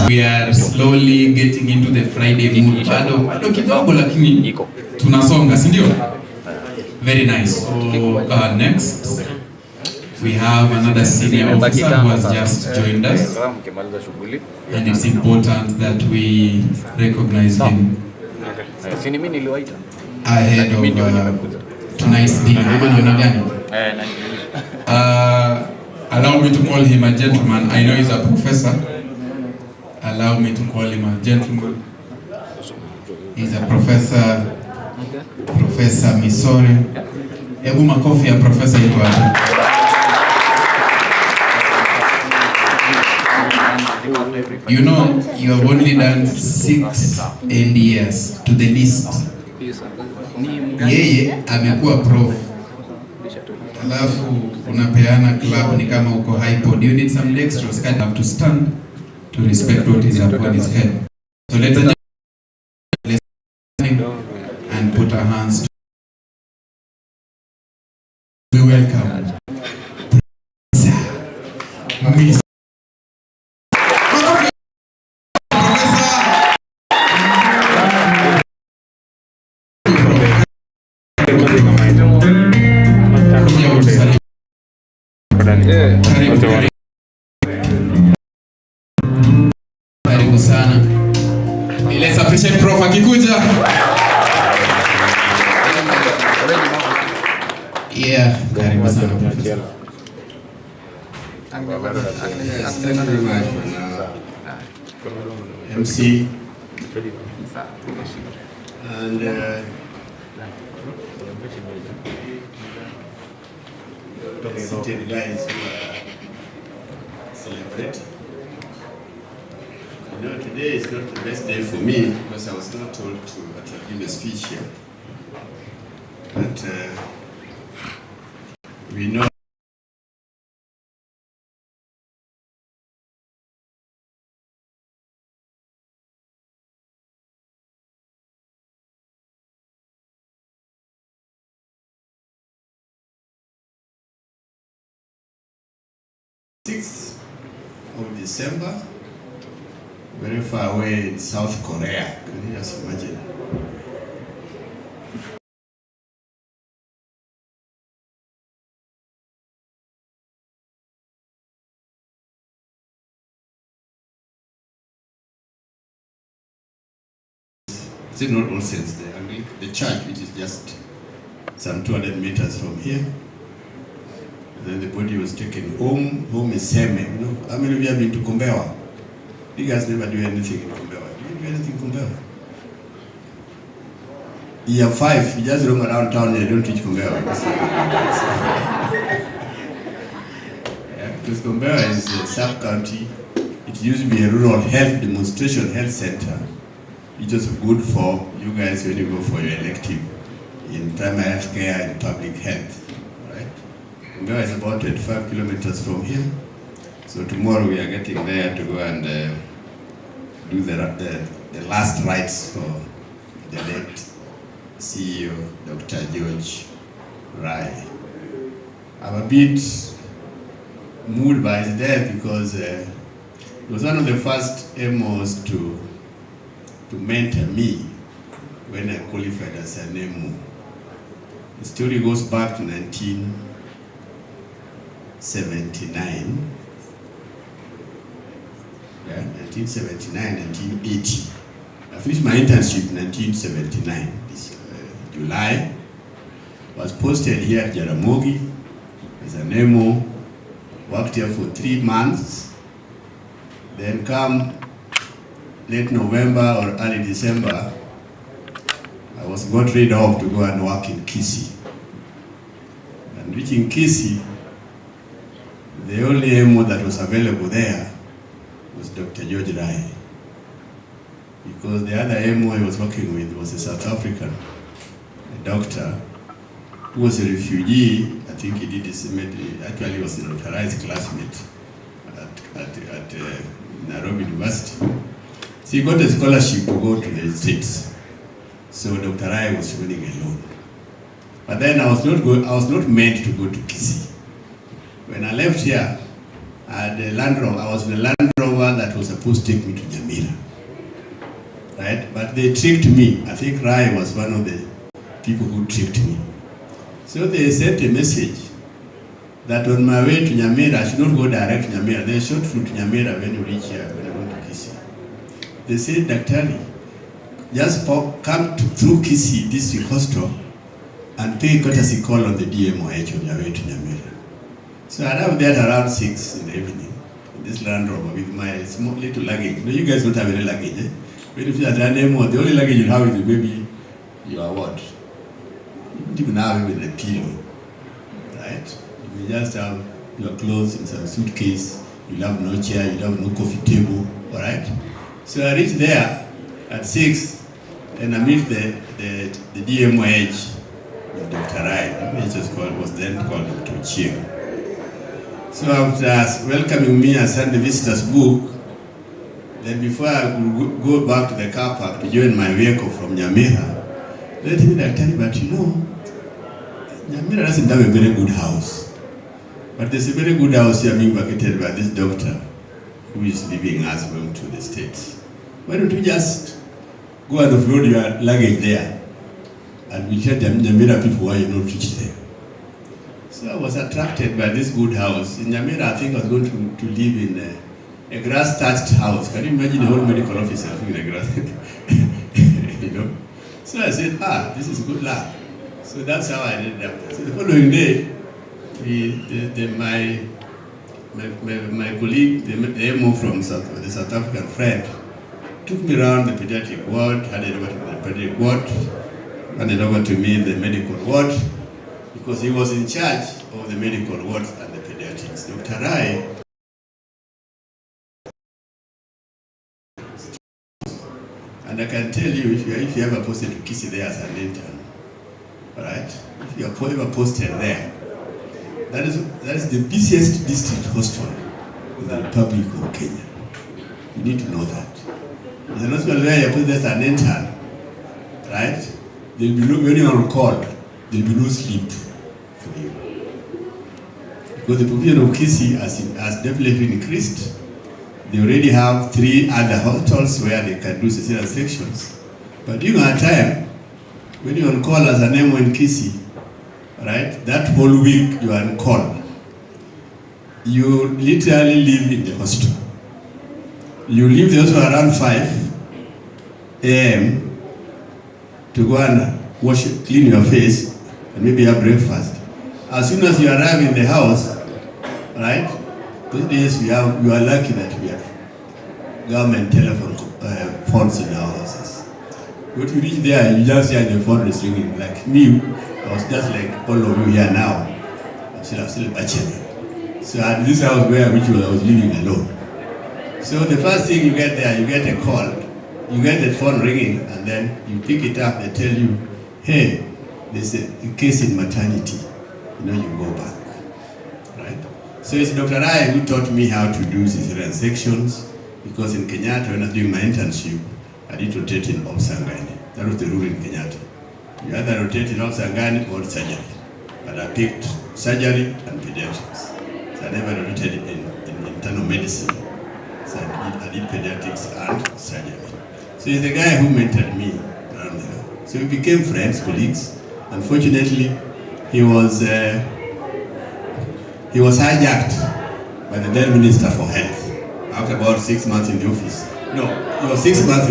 We are slowly getting into the Friday mood. Bado kidogo lakini tunasonga, si ndio? Very nice. So next we have another senior officer who has just joined us, and it's important that we recognize him ahead of tonight's dinner. Allow me to call him a gentleman. I know he's a professor. Allow me to call him a gentleman. He's a professor, Professor Misori. Hebu makofi ya professor yetu hapa. You know, you have only done 6 NDS to the list. Yeye amekuwa prof. Alafu unapeana club ni kama uko hypo. Do you need some extras? Kind have to stand to respect what is upon his head. So let's and put our hands to we welcome Miss karibu sana. Let's appreciate Prof akikuja. Yeah, karibu sana. MC and guys celebrate. You know, today is not the best day for me because I was not told to give a speech here. But we know of December, very far away in South Korea. Can you just imagine? It's not all sense there. I mean, the church, which is just some 200 meters from here. Then the body was taken home. Home is Seme. You know, how many of you have been to Kombewa? You guys never do anything in Kombewa. Do you do anything in Kombewa? Year 5, you just roam around town and you don't reach Kombewa. Yeah, because Kombewa is a sub-county. It used to be a rural health demonstration health center. It was good for you guys when you go for your elective in primary health care and public health. Kombewa is about 25 kilometers from here. So tomorrow we are getting there to go and do the last rites for the late CEO, Dr. George Rai. I'm a bit moved by his death because he was one of the first MOs to mentor me when I qualified as an MO. The story goes back to 1979. Yeah, 1979, 1980. I finished my internship in 1979, this July. Was posted here at Jaramogi as an MO, worked here for 3 months. Then come late November or early December, I was got rid of to go and work in Kisii. And reaching Kisii, the only MO that was available there was Dr. George Rai. Because the other MO I was working with was a South African, a doctor, who was a refugee. I think he did his, actually was a Dr. Rai's classmate at Nairobi University. So he got a scholarship to go to the States. So Dr. Rai was running alone. But then I was not meant to go to Kisii. When I left here, I had a Land Rover. I was in a Land Rover that was supposed to take me to Nyamira. Right? But they tricked me. I think Rai was one of the people who tricked me. So they sent a message that on my way to Nyamira, I should not go direct to Nyamira. They short through to Nyamira when you reach here, when you go to Kisii. They said, Daktari, just come through Kisii District Hospital and pay courtesy call on the DMOH on your way to Nyamira. So I arrived there at around 6 in the evening, in this Land Rover with my small little luggage. You know, you guys don't have any luggage, eh? When you feel at DMO, the only luggage you have is maybe your what? You don't even have even a pillow, right? You just have your clothes in some suitcase, you'll have no chair, you'll have no coffee table, all right? So I reached there at 6 and I met the DMOH with Dr. Rai, which was then called Dr. Chio. So after welcoming me and sent the visitor's book, then before I could go back to the car park to join my vehicle from Nyamira, they told me, Daktari, but you know, Nyamira doesn't have a very good house. But there's a very good house here being vacated by this doctor who is leaving us going to the States. Why don't you just go and offload your luggage there and we'll tell Nyamira people why you're not reached there. So I was attracted by this good house. In Nyamira, I think I was going to live in a grass-thatched house. Can you imagine a whole medical officer living in a grass? You know? So I said, this is good luck. So that's how I ended up. So the following day, my colleague, the MO from the South African friend, took me around the pediatric ward, handed over to the pediatric ward, handed over to me in the medical ward, because he was in charge of the medical wards and the pediatrics. Dr. Rai And I can tell you, if you ever posted to Kisii there as an intern, right? If you have ever posted there, that is the busiest district hostel in the Republic of Kenya. You need to know that. It's an hospital where you put as an intern, right? There'll be no, when you're on call, there'll be no sleep for you. Because the population of Kisii has definitely increased. They already have 3 other hotels where they can do cesarean sections. But during our time, when you're on call as an MO in Kisii, right, that whole week you are on call, you literally live in the hostel. You leave the hostel around 5 a.m. to go and clean your face, and maybe have breakfast. As soon as you arrive in the house, right, those days you are lucky that we have government telephone phones in our houses. When you reach there, you just hear the phone is ringing. Like me, I was just like all of you here now. I'm still a bachelor. So at this house where I was living alone. So the first thing you get there, you get a call. You get the phone ringing, and then you pick it up. They tell you, hey, there's a case in maternity. You know, you go back, right? So it's Dr. Rai who taught me how to do cesarean sections, because in Kenyatta, when I was doing my internship, I did rotate in Obsangani. That was the rule in Kenyatta. You either rotate in Obsangani or surgery. But I picked surgery and pediatrics. So I never rotated in internal medicine. So I did pediatrics and surgery. So he's the guy who mentored me around there. So we became friends, colleagues. Unfortunately, he was hijacked by the then Minister for Health after about 6 months in the office. No, it was 6 months.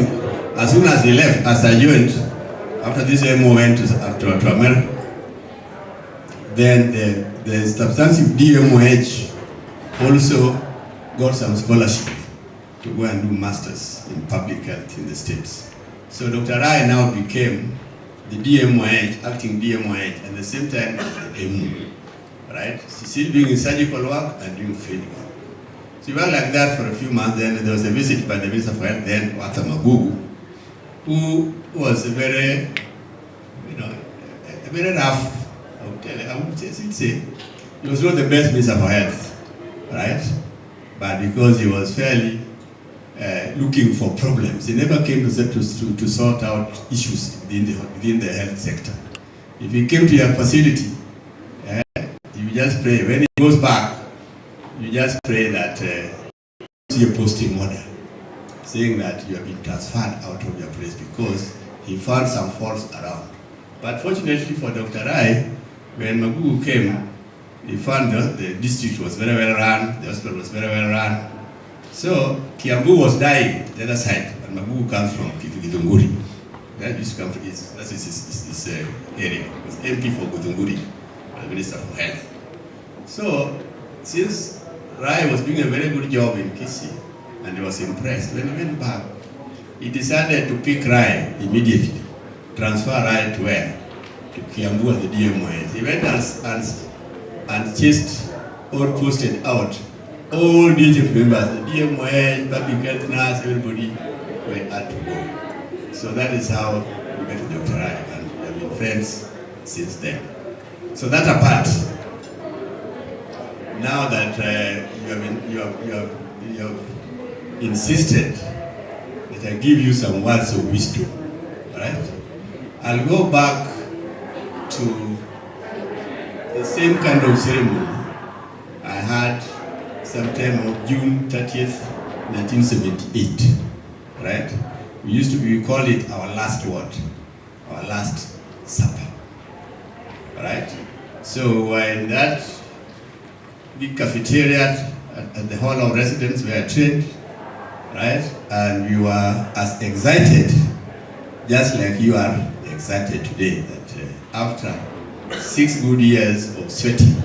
As soon as he left, as I joined, after this MO went to America, then the substantive DMOH also got some scholarship to go and do masters in public health in the States. So Dr. Rai now became the DMOH, acting DMOH, and at the same time the MO, right? She's still doing surgical work and doing field work. So we worked like that for a few months. Then there was a visit by the Minister for Health, then Wata Magugu, who was a very, a very rough, I would say, he was not the best Minister for Health, right? But because he was fairly looking for problems, he never came to sort out issues within the health sector. If he came to your facility, you just pray. When he goes back, you just pray that you see a posting order saying that you have been transferred out of your place because he found some faults around. But fortunately for Dr. Rai, when Magugu came, he found the district was very well run, the hospital was very well run. So Kiambu was dying the other side, and Magugu comes from Githunguri. That used to come from this area. It was MP for Githunguri, the Minister for Health. So since Rai was doing a very good job in Kisii, and he was impressed, when he went back, he decided to pick Rai immediately, transfer Rai to where? To Kiambu as the DMOS. He went and chased or posted out all DHF members, the DMOS, public health nurse, everybody were had to go. So that is how we met Dr. Rai, and we have been friends since then. So that apart, now that you have insisted that I give you some words of wisdom, right? I'll go back to the same kind of ceremony I had sometime on June 30th, 1978, right? We call it our last word, our last supper, right? So in that big cafeteria at the Hall of Residence we are trained, right? And we were as excited, just like you are excited today, that after 6 good years of sweating,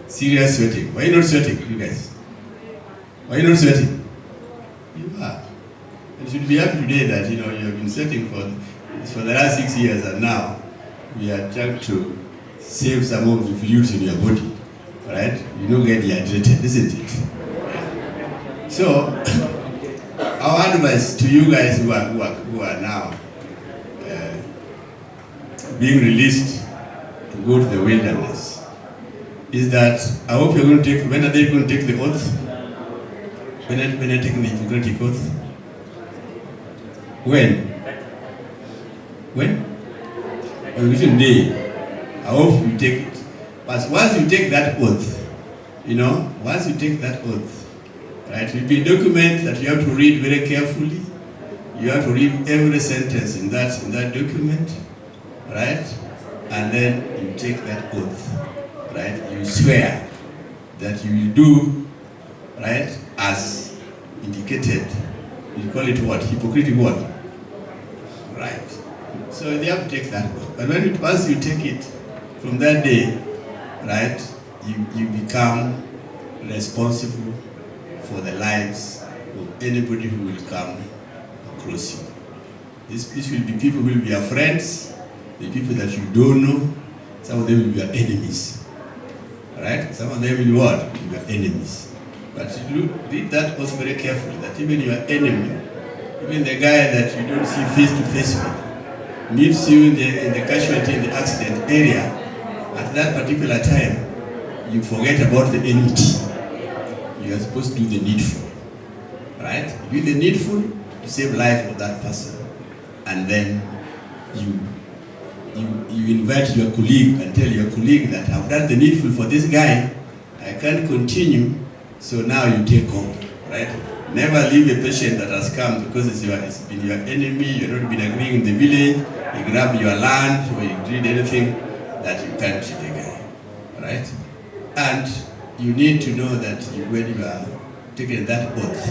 serious sweating. Why are you not sweating, you guys? Why are you not sweating? You are. You should be happy today that you have been sweating for the last 6 years, and now we are trying to save some of the fluids in your body, right? You don't get dehydrated, isn't it? So, our our advice to you guys who are now being released to go to the wilderness is that I hope you're going to take. When are they going to take the oath? When are they taking the Hippocratic oath? When? On which day? I hope you take it. But once you take that oath, once you take that oath, right, it will be a document that you have to read very carefully. You have to read every sentence in that document, right? And then you take that oath, right? You swear that you will do, right, as indicated. You call it what? Hippocratic what? Right. So they have to take that oath. But once you take it, from that day, right, you become responsible for the lives of anybody who will come across you. This will be people who will be your friends, the people that you don't know. Some of them will be your enemies. Right? Some of them will be what? Will be your enemies. But you read that oath very carefully, that even your enemy, even the guy that you don't see face to face with, meets you in the casualty, in the accident area, at that particular time, you forget about the enmity. You are supposed to do the needful. Right? You do the needful to save life of that person. And then you invite your colleague and tell your colleague that I've done the needful for this guy, I can't continue, so now you take over. Right? Never leave a patient that has come because it's been your enemy, you've not been agreeing in the village, you grab your land, or you did anything that you can't treat the guy. Right? And you need to know that when you are taking that oath,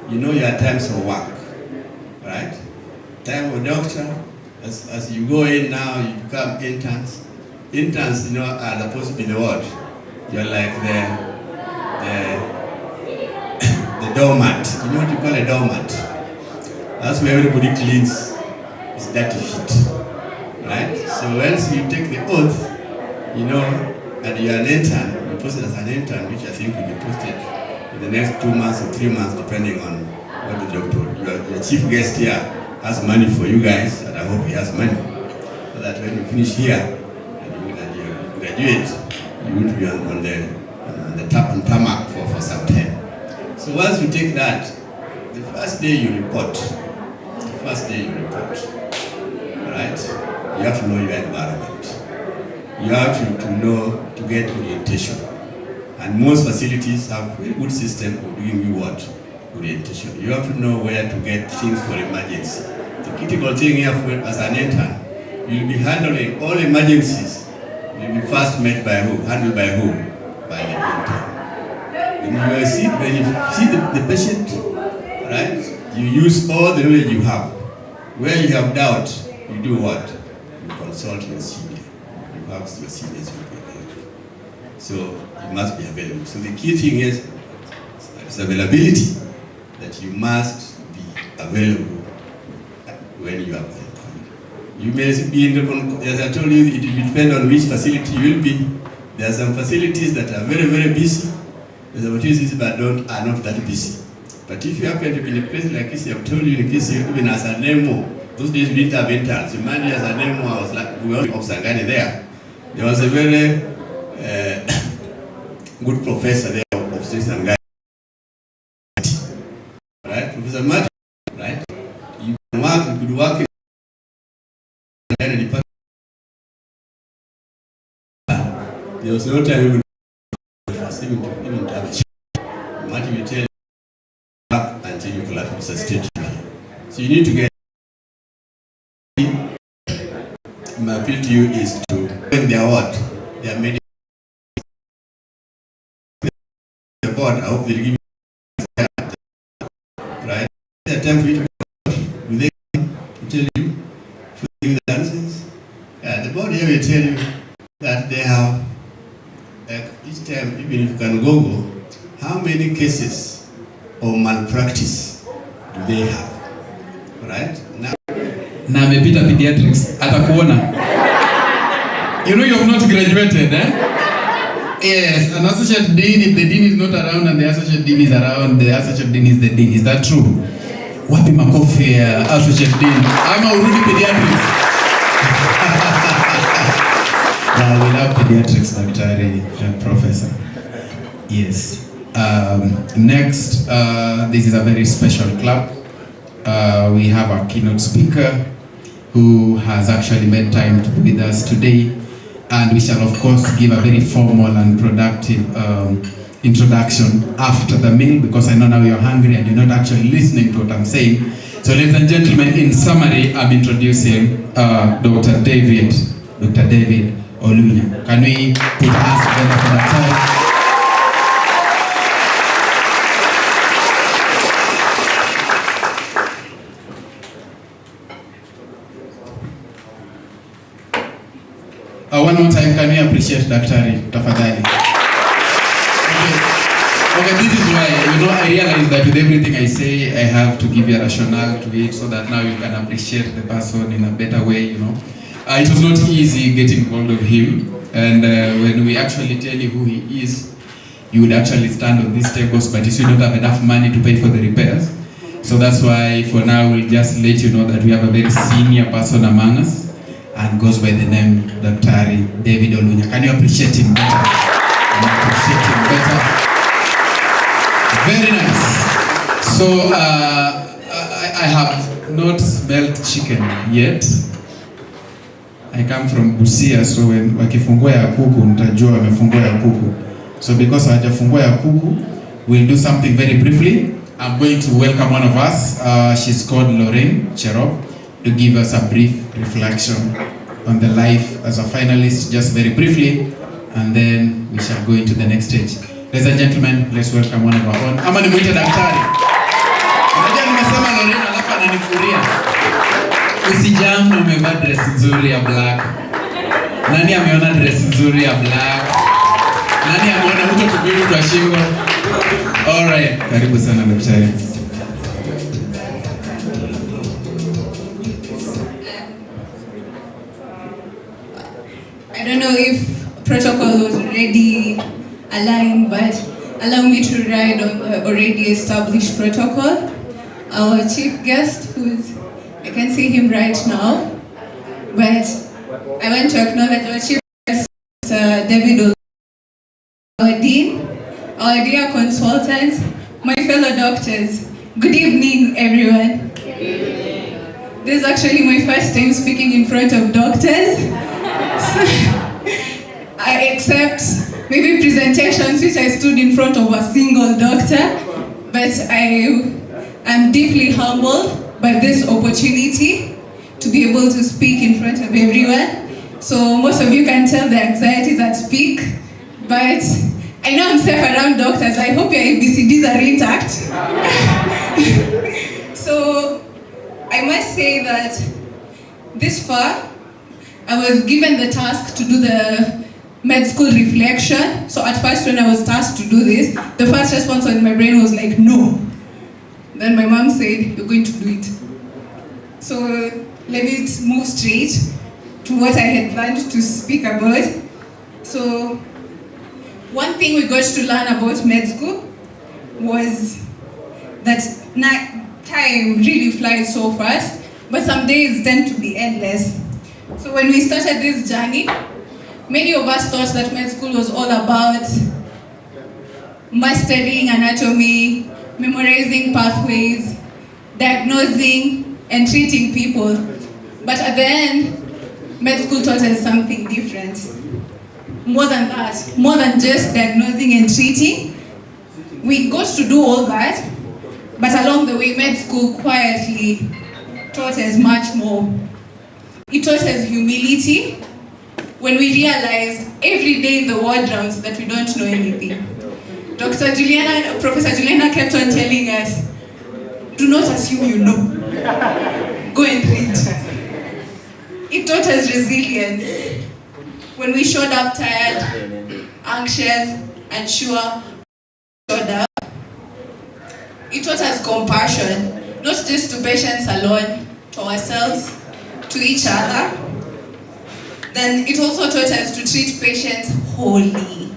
you know your times of work. Right? Time of doctor, as you go in now, you become interns. Interns, are supposed to be the what? You're like the doormat. You know what you call a doormat? That's where everybody cleans his dirty feet. Right? So once you take the oath, and you're an intern, you're posted as an intern, which I think will be posted in the next 2 months or 3 months, depending on what the doctor, your chief guest here has money for you guys, and I hope he has money, so that when you finish here and you graduate, you won't be on the tarmac for some time. So once you take that, the first day you report, right? You have to know your environment. You have to know to get orientation. And most facilities have a very good system of giving you what? Orientation. You have to know where to get things for emergency. The critical thing here as an intern, you'll be handling all emergencies. You'll be first met by who? Handled by who? By the intern. When you see the patient, right? You use all the knowledge you have. Where you have doubt, you do what? You consult your senior. You have your seniors with you. So you must be available. So the key thing is availability. That you must be available when you are called. You may be in the, as I told you, it will depend on which facility you will be. There are some facilities that are very, very busy. There are facilities that are not that busy. But if you happen to be in a place like this, I've told you, in case you've been as a Nemo, those days we didn't have interns. You mind as a Nemo, I was like, we were in Obsangani there. There was a very good professor there of Obsangani. Right? Professor Martin, right? You could work in a department. There was no time even to have a chat. Martin will tell you up until you collapse with a state. So you need to get. My appeal to you is to when they are what? They are made the board. I hope they'll give you right. The time for you to they tell you to give the answers. Yeah, the board here will tell you that they have each time, even if you can Google, how many cases of malpractice do they have? Right? Now, na amepita pediatrics atakuona. You know you have not graduated, eh? Yes, an associate dean, if the dean is not around and the associate dean is around, the associate dean is the dean. Is that true? Wapi makofi ya associate dean? Ama urudi pediatrics? Yeah, we love pediatrics, Daktari, Professor. Yes. Next, this is a very special club. We have our keynote speaker who has actually made time to be with us today. And we shall, of course, give a very formal and productive introduction after the meal, because I know now you're hungry and you're not actually listening to what I'm saying. So, ladies and gentlemen, in summary, I'm introducing Dr. David Olunya. Can we put our hands together for that time? One more time, can we appreciate Daktari, tafadhali? Okay, this is why, I realize that with everything I say, I have to give you a rationale to it so that now you can appreciate the person in a better way, It was not easy getting hold of him, and when we actually tell you who he is, you would actually stand on these tables, but you still don't have enough money to pay for the repairs. So that's why, for now, we'll just let you know that we have a very senior person among us, and goes by the name Daktari David Olunya. Can you appreciate him better? Can you appreciate him better? Very nice. So I have not smelled chicken yet. I come from Busia, so when wakifungua ya kuku, nitajua wamefungua ya kuku. So because hawajafungua ya kuku, we'll do something very briefly. I'm going to welcome one of us. She's called Lorraine Cherop, to give us a brief reflection on the life as a finalist, just very briefly, and then we shall go into the next stage. Ladies and gentlemen, let's welcome one of our own. Ama nimuite daktari. Unajua nimesema Lorraine alafu ananifuria. Usijam na umevaa dress nzuri ya black. Nani ameona dress nzuri ya black? Nani ameona mtu kubiru kwa shingo? Alright, karibu sana daktari. I don't know if protocol was already aligned, but allow me to ride on the already established protocol. Our chief guest, I can see him right now, but I want to acknowledge our chief guest, David, our dean, our dear consultants, my fellow doctors. Good evening, everyone. This is actually my first time speaking in front of doctors. I accept maybe presentations which I stood in front of a single doctor, but I am deeply humbled by this opportunity to be able to speak in front of everyone. So most of you can tell the anxieties at speak, but I know I'm safe around doctors. I hope your ABCDs are intact. So I must say that this far, I was given the task to do the med school reflection. So at first when I was tasked to do this, the first response in my brain was like, no. Then my mom said, you're going to do it. So let me move straight to what I had planned to speak about. So one thing we got to learn about med school was that time really flies so fast, but some days tend to be endless. So when we started this journey, many of us thought that med school was all about mastering anatomy, memorizing pathways, diagnosing and treating people. But at the end, med school taught us something different. More than that, more than just diagnosing and treating. We got to do all that, but along the way, med school quietly taught us much more. It taught us humility when we realized every day in the ward rounds that we don't know anything. Professor Juliana kept on telling us, do not assume you know. Go and read. It taught us resilience. When we showed up tired, anxious, unsure, showed up. It taught us compassion, not just to patients alone, to ourselves, to each other. Then it also taught us to treat patients wholly.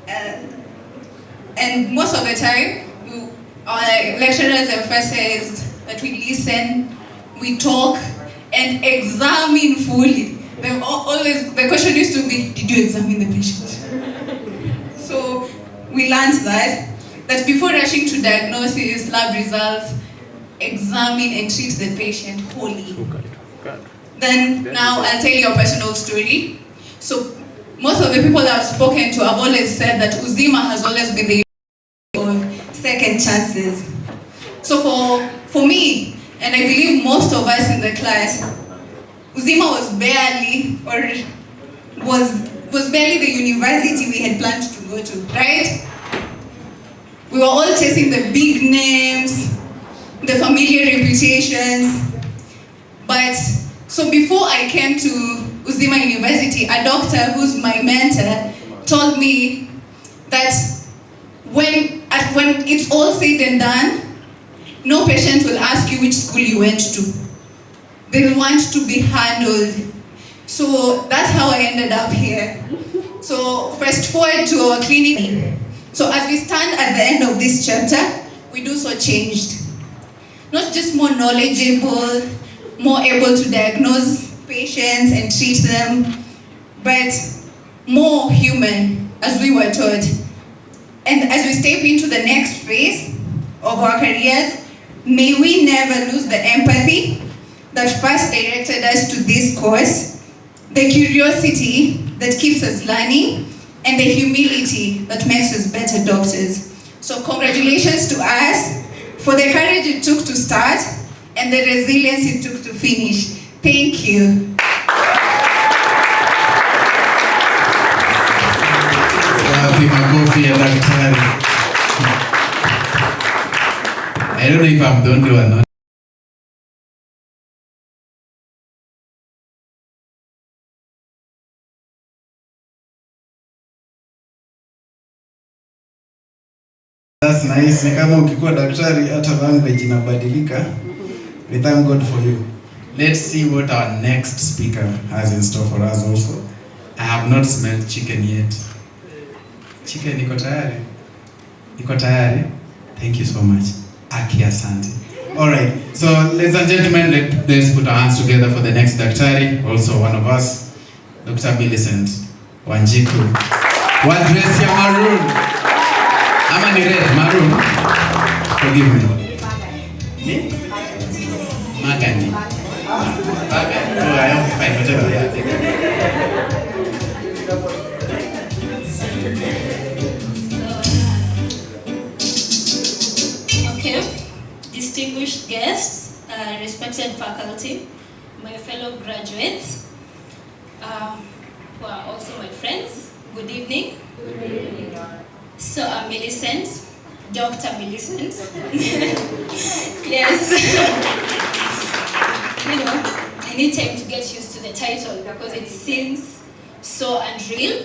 And most of the time, our lecturers emphasized that we listen, we talk, and examine fully. The question used to be, did you examine the patient? So we learned that before rushing to diagnosis, lab results, examine and treat the patient wholly. Then now I'll tell you a personal story. So most of the people I've spoken to have always said that Uzima has always been the of second chances. So for me, and I believe most of us in the class, Uzima was barely the university we had planned to go to, right? We were all chasing the big names, the familiar reputations. But so before I came to Uzima University, a doctor who's my mentor told me that when it's all said and done, no patient will ask you which school you went to. They will want to be handled. So that's how I ended up here. So fast forward to our clinic. So as we stand at the end of this chapter, we do so changed. Not just more knowledgeable, more able to diagnose patients and treat them, but more human, as we were taught. And as we step into the next phase of our careers, may we never lose the empathy that first directed us to this course, the curiosity that keeps us learning, and the humility that makes us better doctors. So congratulations to us for the courage it took to start and the resilience it took to finish. Thank you. I don't know if I'm the only one or not. That's nice. Ni kama ukikuwa daktari hata language inabadilika. We thank God for you. Let's see what our next speaker has in store for us also. I have not smelled chicken yet. Chicken iko tayari? Iko tayari? Thank you so much. Aki asante. All right. So ladies and gentlemen, let's put our hands together for the next daktari, also one of us, Dr. Millicent Wanjiku. What dress ya maroon? Ama ni red, maroon? Forgive me. Magani. Magani. Oh, I am fine, whatever. Yeah, take it. Okay, distinguished guests, respected faculty, my fellow graduates, who are also my friends, good evening. So I'm Millicent, Dr. Millicent. Yes. You know, I need time to get used to the title because it seems so unreal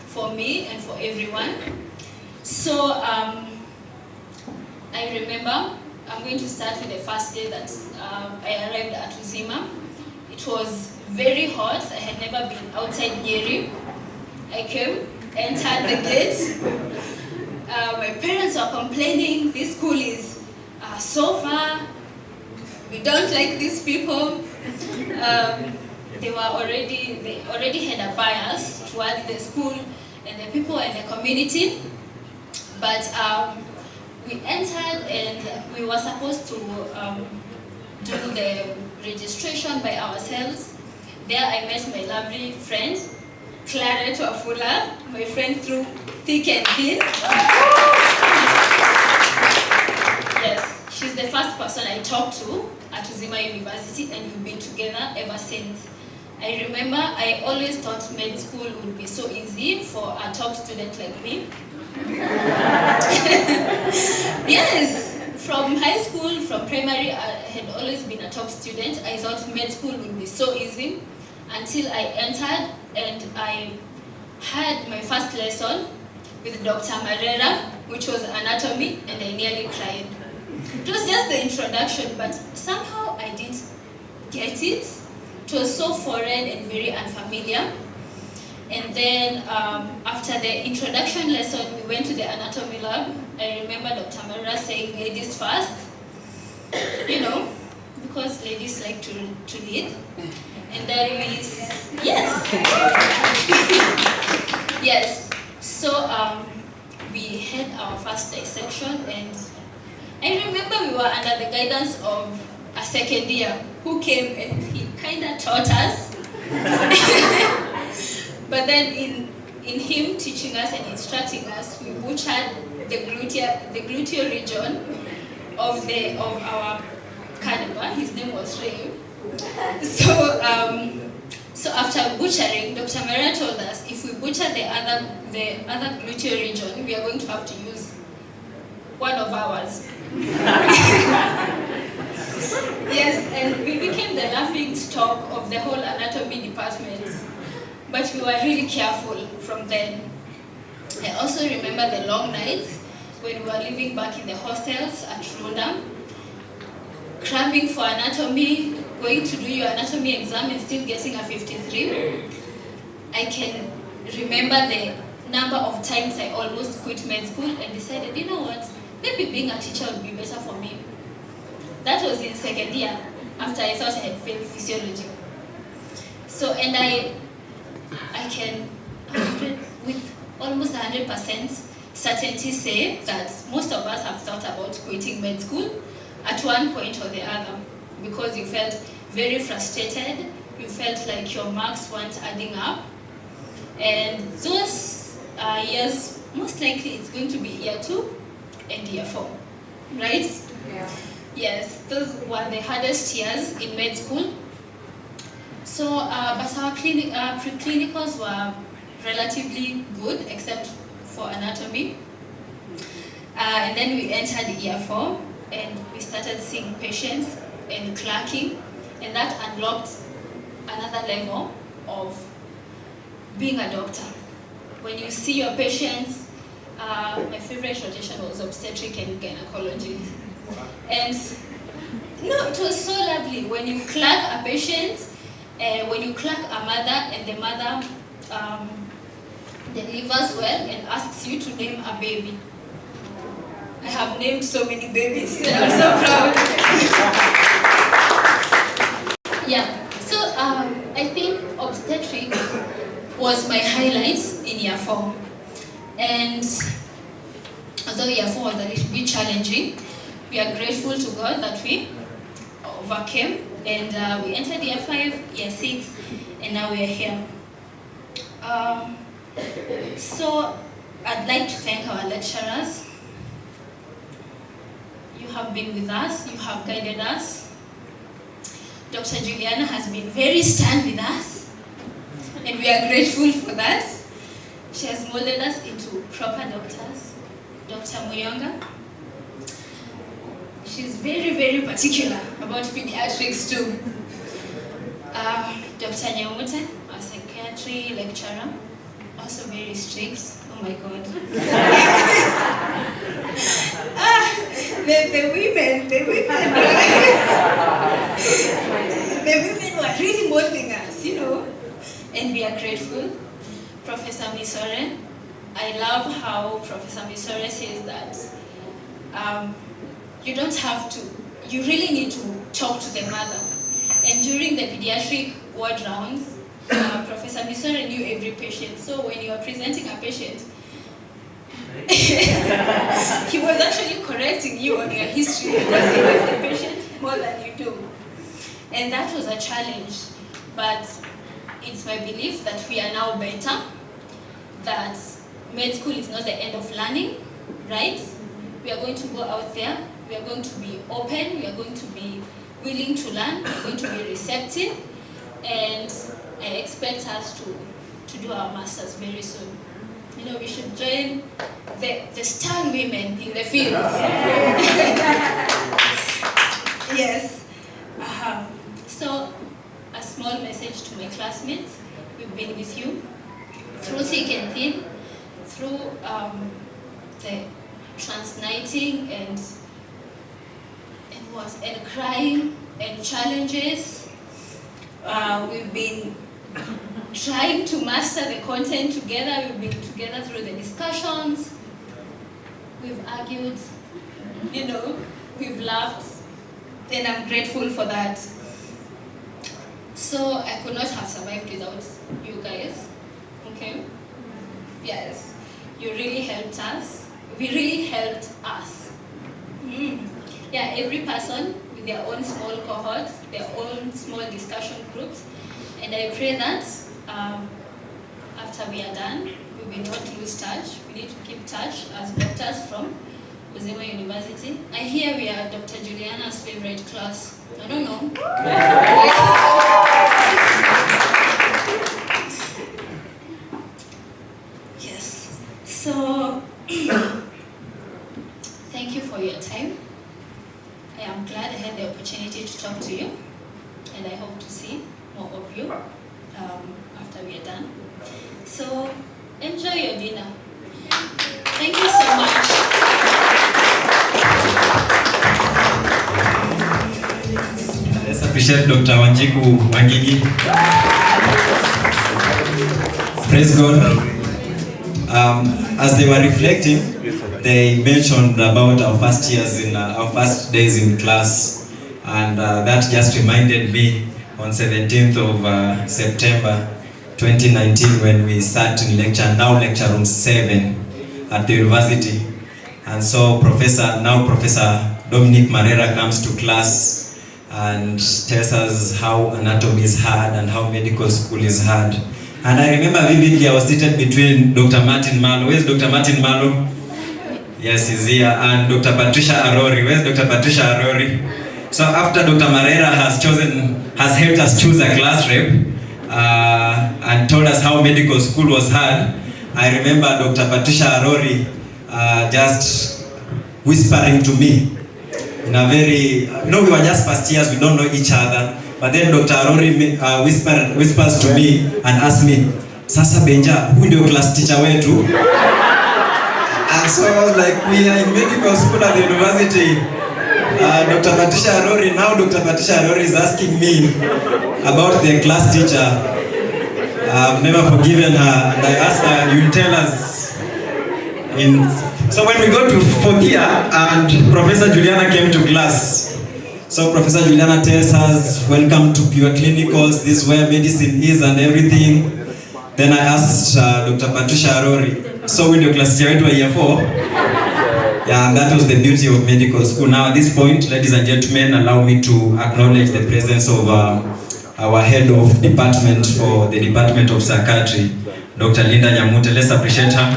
for me and for everyone. So I remember, I'm going to start with the first day that I arrived at Uzima. It was very hot. I had never been outside Nyeri. I came, entered the gate. My parents were complaining, this school is so far. We don't like these people. They already had a bias towards the school and the people and the community. But we entered and we were supposed to do the registration by ourselves. There I met my lovely friend, Clara Tuafula, my friend through thick and thin. Yes, she's the first person I talked to at Uzima University, and we've been together ever since. I remember I always thought med school would be so easy for a top student like me. Yes, from high school, from primary, I had always been a top student. I thought med school would be so easy until I entered and I had my first lesson with Dr. Marera, which was anatomy, and I nearly cried. It was just the introduction, but somehow I didn't get it. It was so foreign and very unfamiliar. And then after the introduction lesson, we went to the anatomy lab. I remember Dr. Mara saying, ladies first, you know, because ladies like to lead. And then yes. Yes. So we had our first dissection, and I remember we were under the guidance of a second year who came and he kind of taught us. But then in him teaching us and instructing us, we butchered the gluteal region of our cadaver. His name was Ray. So after butchering, Dr. Mara told us if we butcher the other gluteal region, we are going to have to use one of ours. Yes, and we became the laughing stock of the whole anatomy department. But we were really careful from then. I also remember the long nights when we were living back in the hostels at Rhoda, cramming for anatomy, going to do your anatomy exam and still getting a 53. I can remember the number of times I almost quit med school and decided, you know what, maybe being a teacher would be better for me. That was in second year, after I thought I had failed physiology. So, and I can, with almost 100% certainty say that most of us have thought about quitting med school at one point or the other, because you felt very frustrated, you felt like your marks weren't adding up, and those years, most likely it's going to be year 2 and year 4, right? Yeah. Yes, those were the hardest years in med school. So, but our preclinicals were relatively good, except for anatomy. And then we entered year 4, and we started seeing patients and clerking, and that unlocked another level of being a doctor. When you see your patients, my favorite rotation was obstetric and gynecology. And no, it was so lovely when you clerk a patient, when you clerk a mother and the mother delivers well and asks you to name a baby. I have named so many babies and I'm so proud. Yeah, so I think obstetric was my highlights in year 4. And although year 4 was a little bit challenging, we are grateful to God that we overcame, and we entered year 5, year 6, and now we are here. So I'd like to thank our lecturers. You have been with us, you have guided us. Dr. Juliana has been very stern with us, and we are grateful for that. She has molded us into proper doctors. Dr. Muyonga, she's very, very particular about pediatrics too. Dr. Nyamuta, our psychiatry lecturer, also very strict. Oh my God. The women were really molding us, you know, and we are grateful. Professor Misore, I love how Professor Misore says that you don't have to, you really need to talk to the mother. And during the pediatric ward rounds, Professor Misore knew every patient. So when you are presenting a patient, he was actually correcting you on your history because he knows the patient more than you do. And that was a challenge. But it's my belief that we are now better, that med school is not the end of learning, right? We are going to go out there, we are going to be open, we are going to be willing to learn, we are going to be receptive, and I expect us to do our masters very soon. You know, we should join the strong women in the field. Yes. So, a small message to my classmates. We've been with you through thick and thin, through the transnighting and crying and challenges. We've been trying to master the content together. We've been together through the discussions. We've argued, you know, we've laughed, and I'm grateful for that. So I could not have survived without you guys, okay? Yes, you really helped us. We really helped us. Yeah, every person with their own small cohorts, their own small discussion groups, and I pray that after we are done, we will not lose touch. We need to keep touch as doctors from Uzima University. I hear we are Dr. Juliana's favorite class. I don't know. Yes. So, thank you for your time. I am glad I had the opportunity to talk to you, and I hope to see more of you after we are done. So, enjoy your dinner. Thank you so much. Let's appreciate Dr. Wanjiku Wangigi. Praise God. As they were reflecting, they mentioned about our first years in our first days in class, and that just reminded me on 17th of September 2019 when we sat in lecture room 7 at the university. And so Professor Dominic Marera comes to class and tells us how anatomy is hard and how medical school is hard. And I remember vividly I was seated between Dr. Martin Malo. Where's Dr. Martin Malo? Yes, he's here. And Dr. Patricia Arori. Where's Dr. Patricia Arori? So after Dr. Marera has helped us choose a class rep and told us how medical school was hard, I remember Dr. Patricia Arori just whispering to me in a very, we were just first years, we don't know each other. But then Dr. Arori whispers to me and asks me, Sasa Benja, who ndio class teacher wetu? And so I was like, we are in medical school at the university. Dr. Patricia Arori, now Dr. Patricia Arori is asking me about the class teacher. I've never forgiven her, and I asked her, you tell us. So when we got to 4th year, and Professor Juliana came to class, so Professor Juliana tells us, welcome to Pure Clinicals, this is where medicine is and everything. Then I asked Dr. Patricia Arori, so will your class teacher year 4? Yeah, and that was the beauty of medical school. Now at this point, ladies and gentlemen, allow me to acknowledge the presence of our head of department for the Department of Psychiatry, Dr. Linda Nyamute. Let's appreciate her.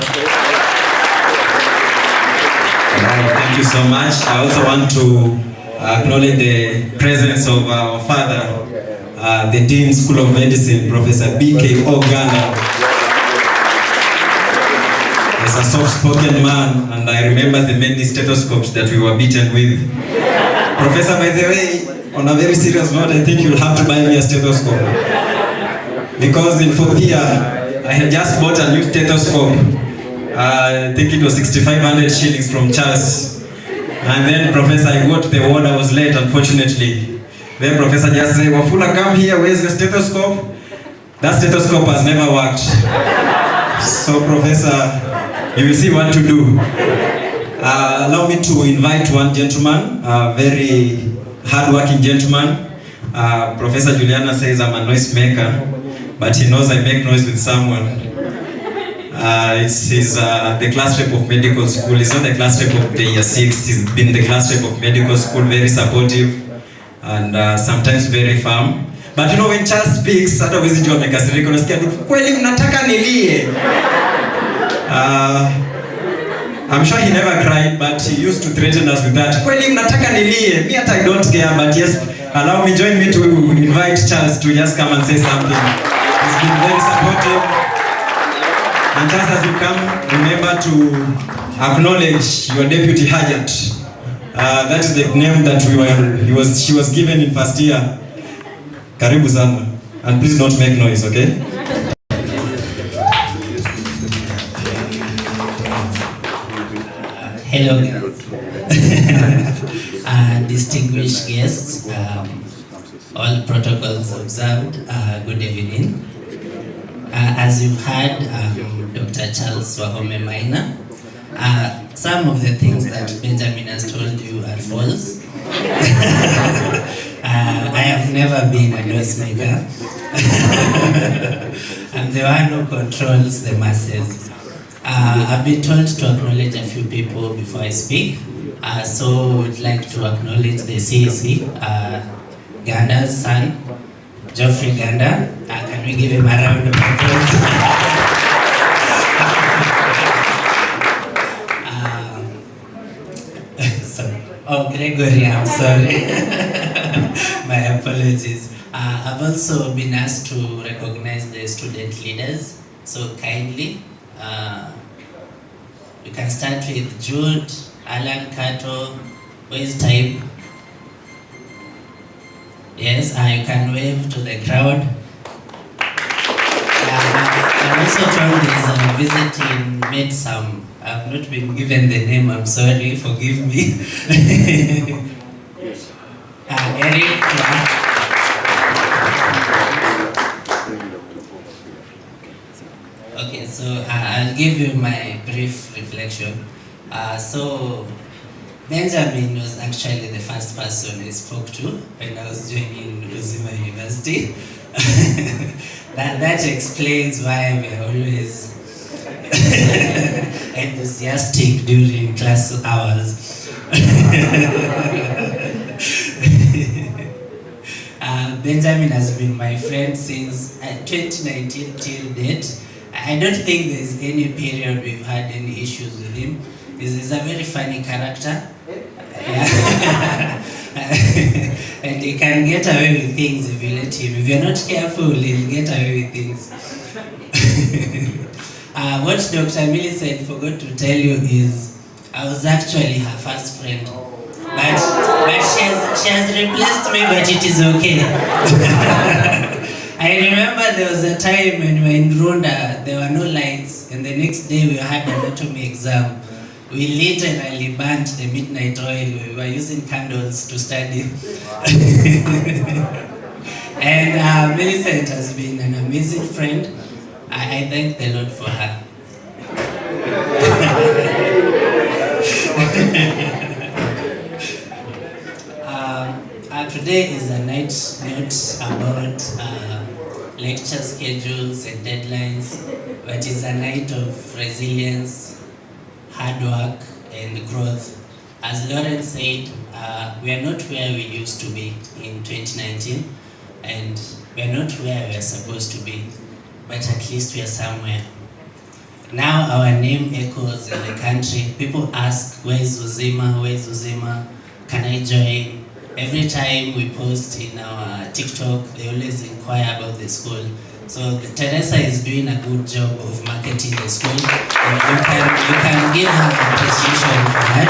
Thank you so much. I also want to acknowledge the presence of our father, the Dean School of Medicine, Professor B.K. Ogana. He's a soft-spoken man, and I remember the many stethoscopes that we were beaten with. Professor, by the way, on a very serious note, I think you'll have to buy me a stethoscope. Because in 4th year, I had just bought a new stethoscope. I think it was 6,500 shillings from Charles. And then Professor, I got the word I was late, unfortunately. Then Professor just said, Wafula, come here, where's the stethoscope? That stethoscope has never worked. So Professor, you will see what to do. Allow me to invite one gentleman, a very hard-working gentleman. Professor Juliana says I'm a noise maker, but he knows I make noise with someone. He's the class rep of medical school. He's not the class rep of the year 6. He's been the class rep of medical school, very supportive and sometimes very firm. But when Charles speaks, hata huwezi jua amekasirika, unasikia tu kweli mnataka nilie. I'm sure he never cried, but he used to threaten us with that. Kweli mnataka nilie. Me I don't care, but yes, allow me, join me to invite Charles to just come and say something. He's been very supportive. And just as you come, remember to acknowledge your deputy Hajat. That is the name that she was given in first year. Karibu sana. And please don't make noise, okay? Hello, distinguished guests, all protocols observed, good evening. As you've heard, Dr. Charles Wahome Maina, some of the things that Benjamin has told you are false. I have never been a noisemaker. I'm the one who controls the masses. I've been told to acknowledge a few people before I speak. So would like to acknowledge the CAC, Ganda's son, Geoffrey Ganda. Can we give him a round of applause? Oh, Gregory, I'm sorry. My apologies. I've also been asked to recognize the student leaders. So kindly, we can start with Jude, Alan Kato, who is type. Yes, you can wave to the crowd. I'm also told there's a visit in Medsam. I've not been given the name, I'm sorry, forgive me. Eric. Okay, so I'll give you my brief reflection. So Benjamin was actually the first person I spoke to when I was joining Uzima University. that explains why we're always enthusiastic during class hours. Benjamin has been my friend since 2019 till date. I don't think there's any period we've had any issues with him. He's a very funny character. And he can get away with things if you let him. If you're not careful, he'll get away with things. What Dr. Millicent forgot to tell you is I was actually her first friend. But she has replaced me, but it is okay. I remember there was a time when we were in Rwanda, there were no lights, and the next day we had an anatomy exam. We literally burnt the midnight oil. We were using candles to study. And Millicent has been an amazing friend. I thank the Lord for her. Today is a night note about lecture schedules and deadlines, but it's a night of resilience, hard work, and growth. As Lauren said, we are not where we used to be in 2019, and we are not where we are supposed to be, but at least we are somewhere. Now our name echoes in the country. People ask, where is Uzima? Where is Uzima? Can I join? Every time we post in our TikTok, they always inquire about the school. So Teresa is doing a good job of marketing the school. And you can give her appreciation for that.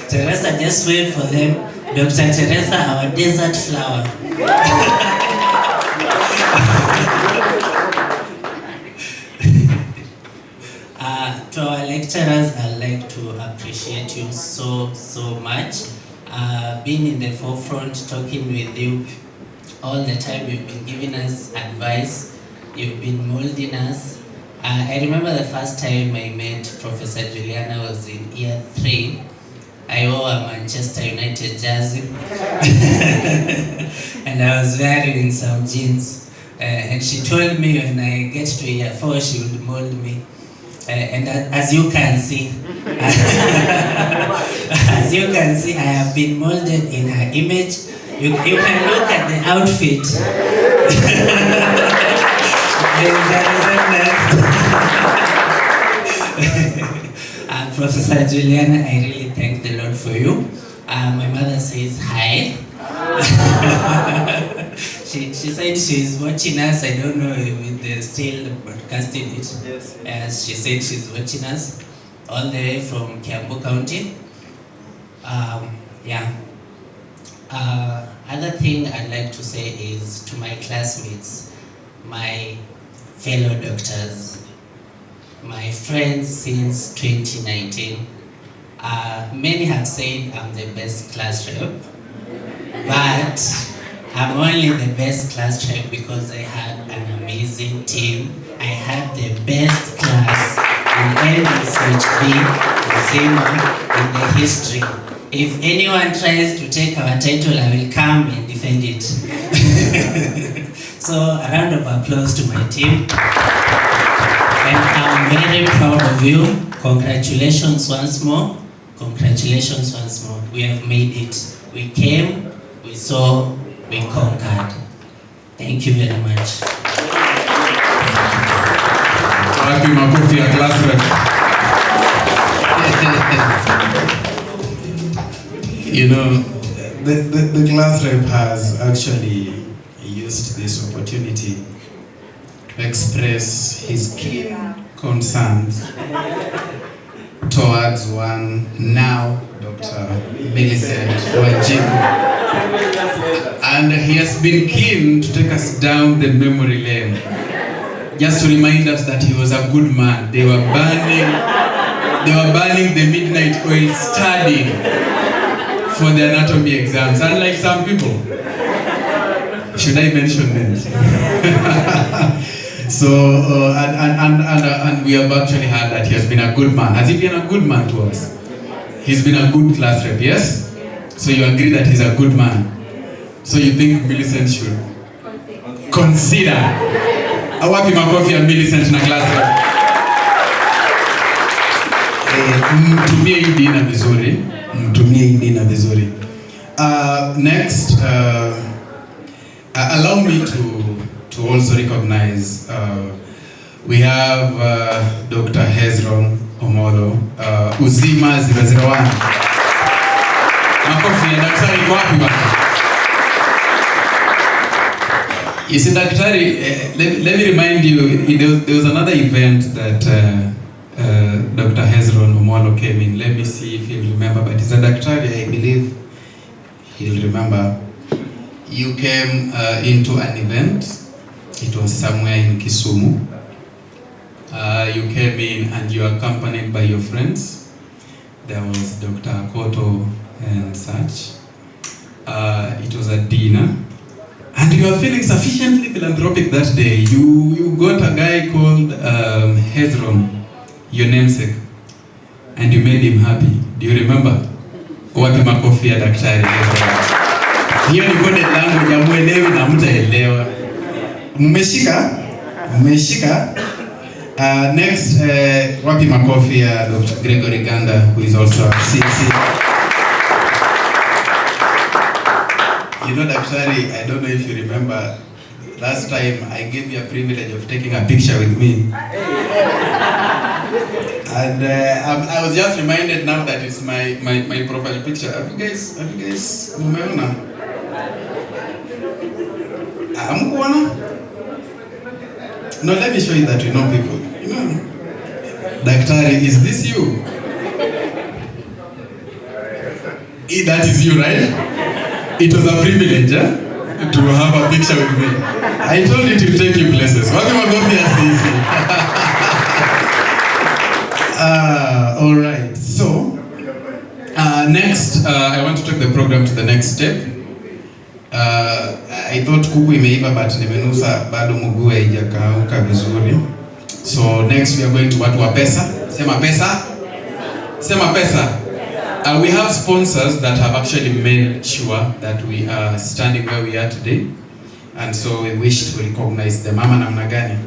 Teresa, just wait for them. Dr. Teresa, our desert flower. To our lecturers, I'd like to appreciate you so much. Being in the forefront, talking with you all the time. You've been giving us advice. You've been molding us. I remember the first time I met Professor Juliana was in year 3. I wore a Manchester United jersey. And I was wearing some jeans. And she told me when I get to year 4, she would mold me. And as you can see, I have been molded in her image. You can look at the outfit. Professor Juliana, I really thank the Lord for you. My mother says hi. She said she's watching us. I don't know if they're still broadcasting it. Yes. She said she's watching us all the way from Kiambu County. Other thing I'd like to say is to my classmates, my fellow doctors, my friends since 2019. Many have said I'm the best class rep, but I'm only the best class rep because I had an amazing team. I had the best class in MBChB, Zima, in the history. If anyone tries to take our title, I will come and defend it. So a round of applause to my team. And I'm very proud of you. Congratulations once more. Congratulations once more. We have made it. We came, we saw, we conquered. Thank you very much. Happy makofi ya class rep. You know, the class rep has actually used this opportunity to express his keen concerns towards one now Dr. Millicent Wajibu. And he has been keen to take us down the memory lane. Just to remind us that he was a good man. They were burning the midnight oil studying for the anatomy exams, unlike some people. Should I mention names? So, and we have actually heard that he has been a good man. Has he been a good man to us? He's been a good class rep, yes? So you agree that he's a good man. So you think Millicent should consider. Awapi makofi ya Millicent na class rep. Mtumie hii dina vizuri. Mtumie hii dina vizuri. Next, allow me to also recognize we have Dr. Hezron Omolo, Uzima 001. Makofi ya daktari kwa wapi bana? You see, daktari, let me remind you, there was another event that Dr. Hezron Omolo came in. Let me see if he'll remember, but he's a daktari, I believe he'll remember. You came into an event. It was somewhere in Kisumu. You came in and you were accompanied by your friends. There was Dr. Akoto and such. It was a dinner. And you were feeling sufficiently philanthropic that day. You got a guy called Hezron, your namesake, and you made him happy. Do you remember? Wapi makofi ya daktari Hezron. Hiyo ni coded language ya muelewi na mtaelewa. Mmeshika. Next, wapi makofi ya Dr. Gregory Ganda, who is also a CC. You know, Daktari, I don't know if you remember, last time I gave you a privilege of taking a picture with me. And I was just reminded now that it's my profile picture. Have you guys umeona? Hamkuona? No, let me show you that we know people. You know, Daktari, is this you? That is you, right? It was a privilege to have a picture with me. I told you to take you places. What am I going to say? All right. So next, I want to take the program to the next step. I thought kuku imeiva but nimenusa bado mguu haijakauka vizuri. So next we are going to watu wa pesa. Sema pesa. Sema pesa. We have sponsors that have actually made sure that we are standing where we are today, and so we wish to recognize them. Mama namna gani?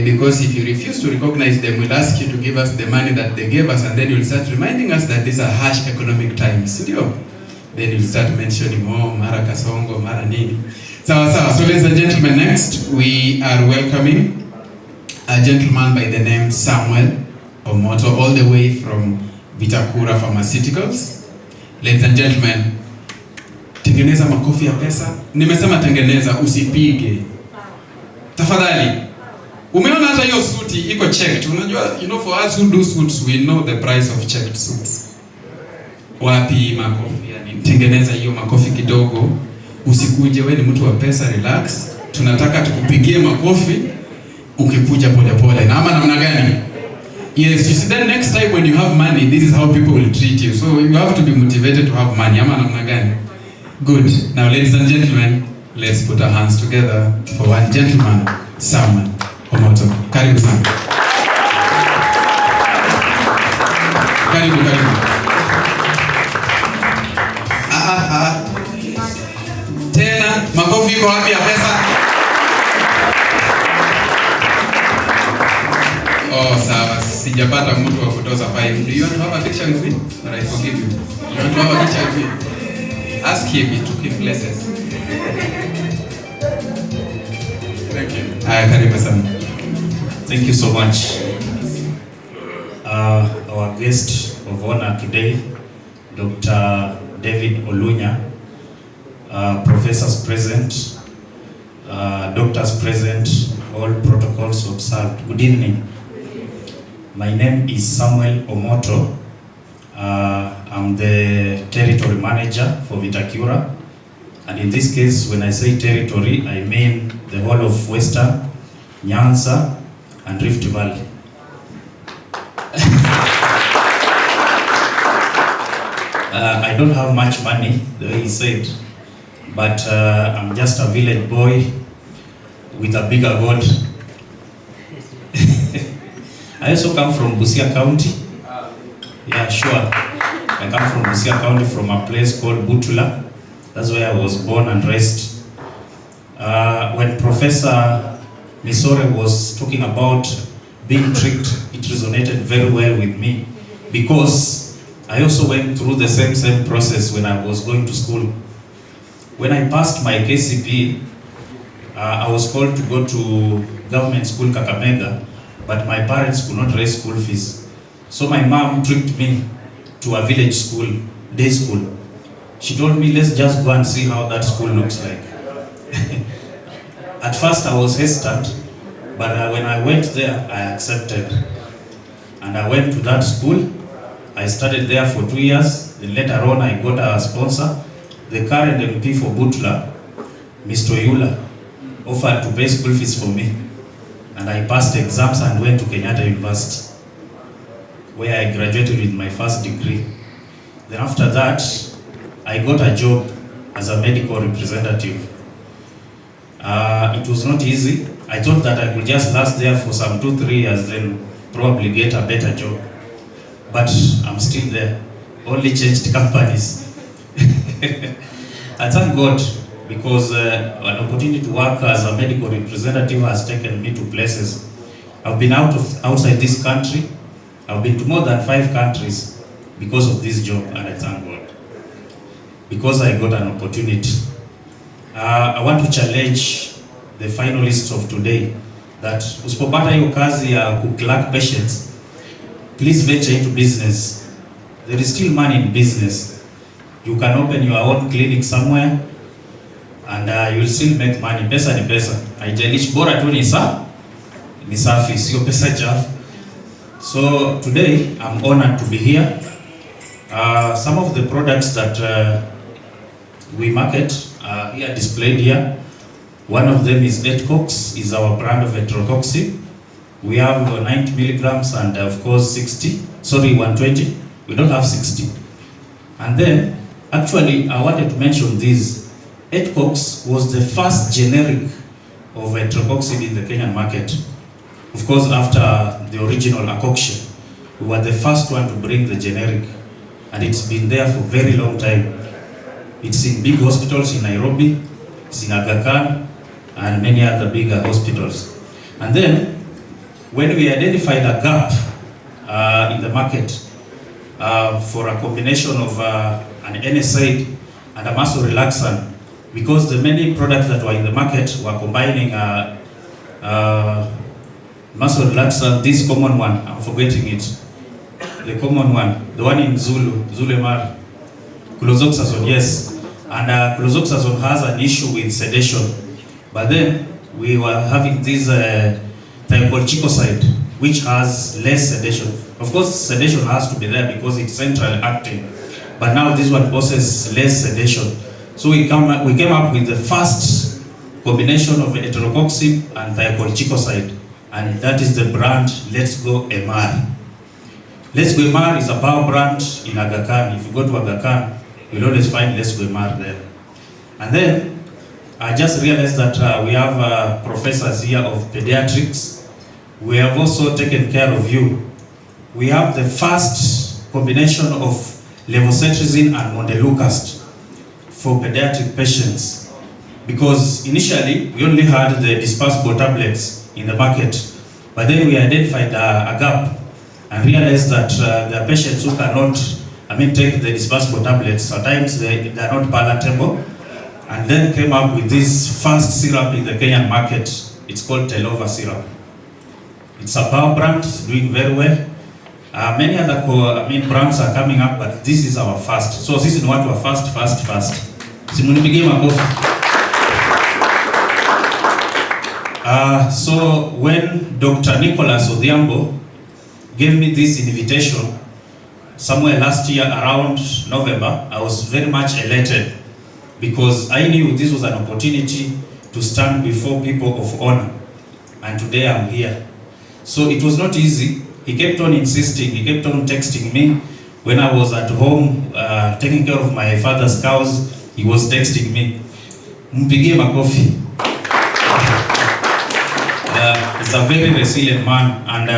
Because if you refuse to recognize them, we'll ask you to give us the money that they gave us, and then you'll start reminding us that these are harsh economic times. Then you'll start mentioning, oh, mara kasongo, mara nini. Sawa. So ladies and gentlemen, next we are welcoming a gentleman by the name Samuel Omoto, all the way from Vitakura Pharmaceuticals. Ladies and gentlemen, tengeneza makofi ya pesa. Nimesema tengeneza, usipige. Tafadhali. Umeona hata hiyo suti iko checked. Unajua, for us who do suits, we know the price of checked suits. Wapi makofi? Yani tengeneza hiyo makofi kidogo. Usikuje wewe ni mtu wa pesa, relax. Tunataka tukupigie makofi ukikuja pole. Na ama namna gani? Yes, you see, then next time when you have money, this is how people will treat you. So you have to be motivated to have money. Ama namna gani? Good. Now, ladies and gentlemen, Let's put our hands together for one gentleman, Samuel Omoto. Karibu sana. Karibu. Tena, makofi kwa wapi ya pesa? Oh, sawa. Sijapata mtu wa kutoza 5. Do you want to have a picture with me? But I forgive you. You want to have a picture with me? Ask him, he took him places. Thank you. Karibu sana. Thank you so much. Our guest of honor today, Dr. David Olunya, professors present, doctors present, all protocols observed. Good evening. My name is Samuel Omoto. I'm the territory manager for Vitacura. And in this case, when I say territory, I mean the whole of Western, Nyanza, and Rift Valley. I don't have much money, the way he said, but I'm just a village boy with a bigger God. I also come from Busia County. Yeah, sure. I come from Busia County, from a place called Butula. That's where I was born and raised. When Professor Misore was talking about being tricked, it resonated very well with me because I also went through the same process when I was going to school. When I passed my KCP, I was called to go to government school Kakamega, but my parents could not raise school fees. So my mom tricked me to a village school, day school. She told me, let's just go and see how that school looks like. At first I was hesitant, but when I went there, I accepted. And I went to that school. I studied there for 2 years. Then later on, I got a sponsor. The current MP for Butula, Mr. Yula, offered to pay school fees for me. And I passed exams and went to Kenyatta University, where I graduated with my first degree. Then after that, I got a job as a medical representative. It was not easy. I thought that I could just last there for some 2-3 years, then probably get a better job. But I'm still there. Only changed companies. I thank God because an opportunity to work as a medical representative has taken me to places. I've been outside this country. I've been to more than 5 countries because of this job, and I thank God. Because I got an opportunity. I want to challenge the finalists of today that usipopata hiyo kazi ya kuclerk patients, please venture into business. There is still money in business. You can open your own clinic somewhere and you will still make money. Pesa ni pesa. Haijalishi, bora tu ni safi, sio pesa chafu. So today I'm honored to be here. Some of the products that we market are here displayed here. One of them is Etcox, is our brand of etrocoxib. We have 90 milligrams and of course 120. We don't have 60. And then, actually, I wanted to mention this. Etcox was the first generic of etrocoxib in the Kenyan market. Of course, after the original Acoxia, we were the first one to bring the generic. And it's been there for a very long time. It's in big hospitals in Nairobi, it's in Aga Khan, and many other bigger hospitals. And then, when we identified a gap in the market for a combination of an NSAID and a muscle relaxant, because the many products that were in the market were combining muscle relaxant, this common one, I'm forgetting it, the common one, the one in Zulemar, clozoxazone, yes. And clozoxazone has an issue with sedation. But then we were having this thiocholchicoside, which has less sedation. Of course, sedation has to be there because it's central acting. But now this one causes less sedation. So we came up with the first combination of etrocoxib and thiocholchicoside. And that is the brand Let's Go MR. Let's Go MR is a power brand in Aga Khan. If you go to Aga Khan, you'll always find Let's Go MR there. And then I just realized that we have professors here of pediatrics. We have also taken care of you. We have the first combination of levocetirizine and montelukast for pediatric patients. Because initially, we only had the dispersible tablets in the market. But then we identified a gap and realized that there are patients who cannot, take the dispersible tablets. Sometimes they are not palatable. And then came up with this first syrup in the Kenyan market. It's called Telova syrup. It's a power brand, it's doing very well. Many other brands are coming up, but this is our first. So this is what we're first. Simunipigie makofi. So when Dr. Nicholas Odhiambo gave me this invitation, somewhere last year around November, I was very much elated because I knew this was an opportunity to stand before people of honor. And today I'm here. So it was not easy. He kept on insisting, he kept on texting me. When I was at home taking care of my father's cows, he was texting me. Mpigie makofi. He's a very resilient man, and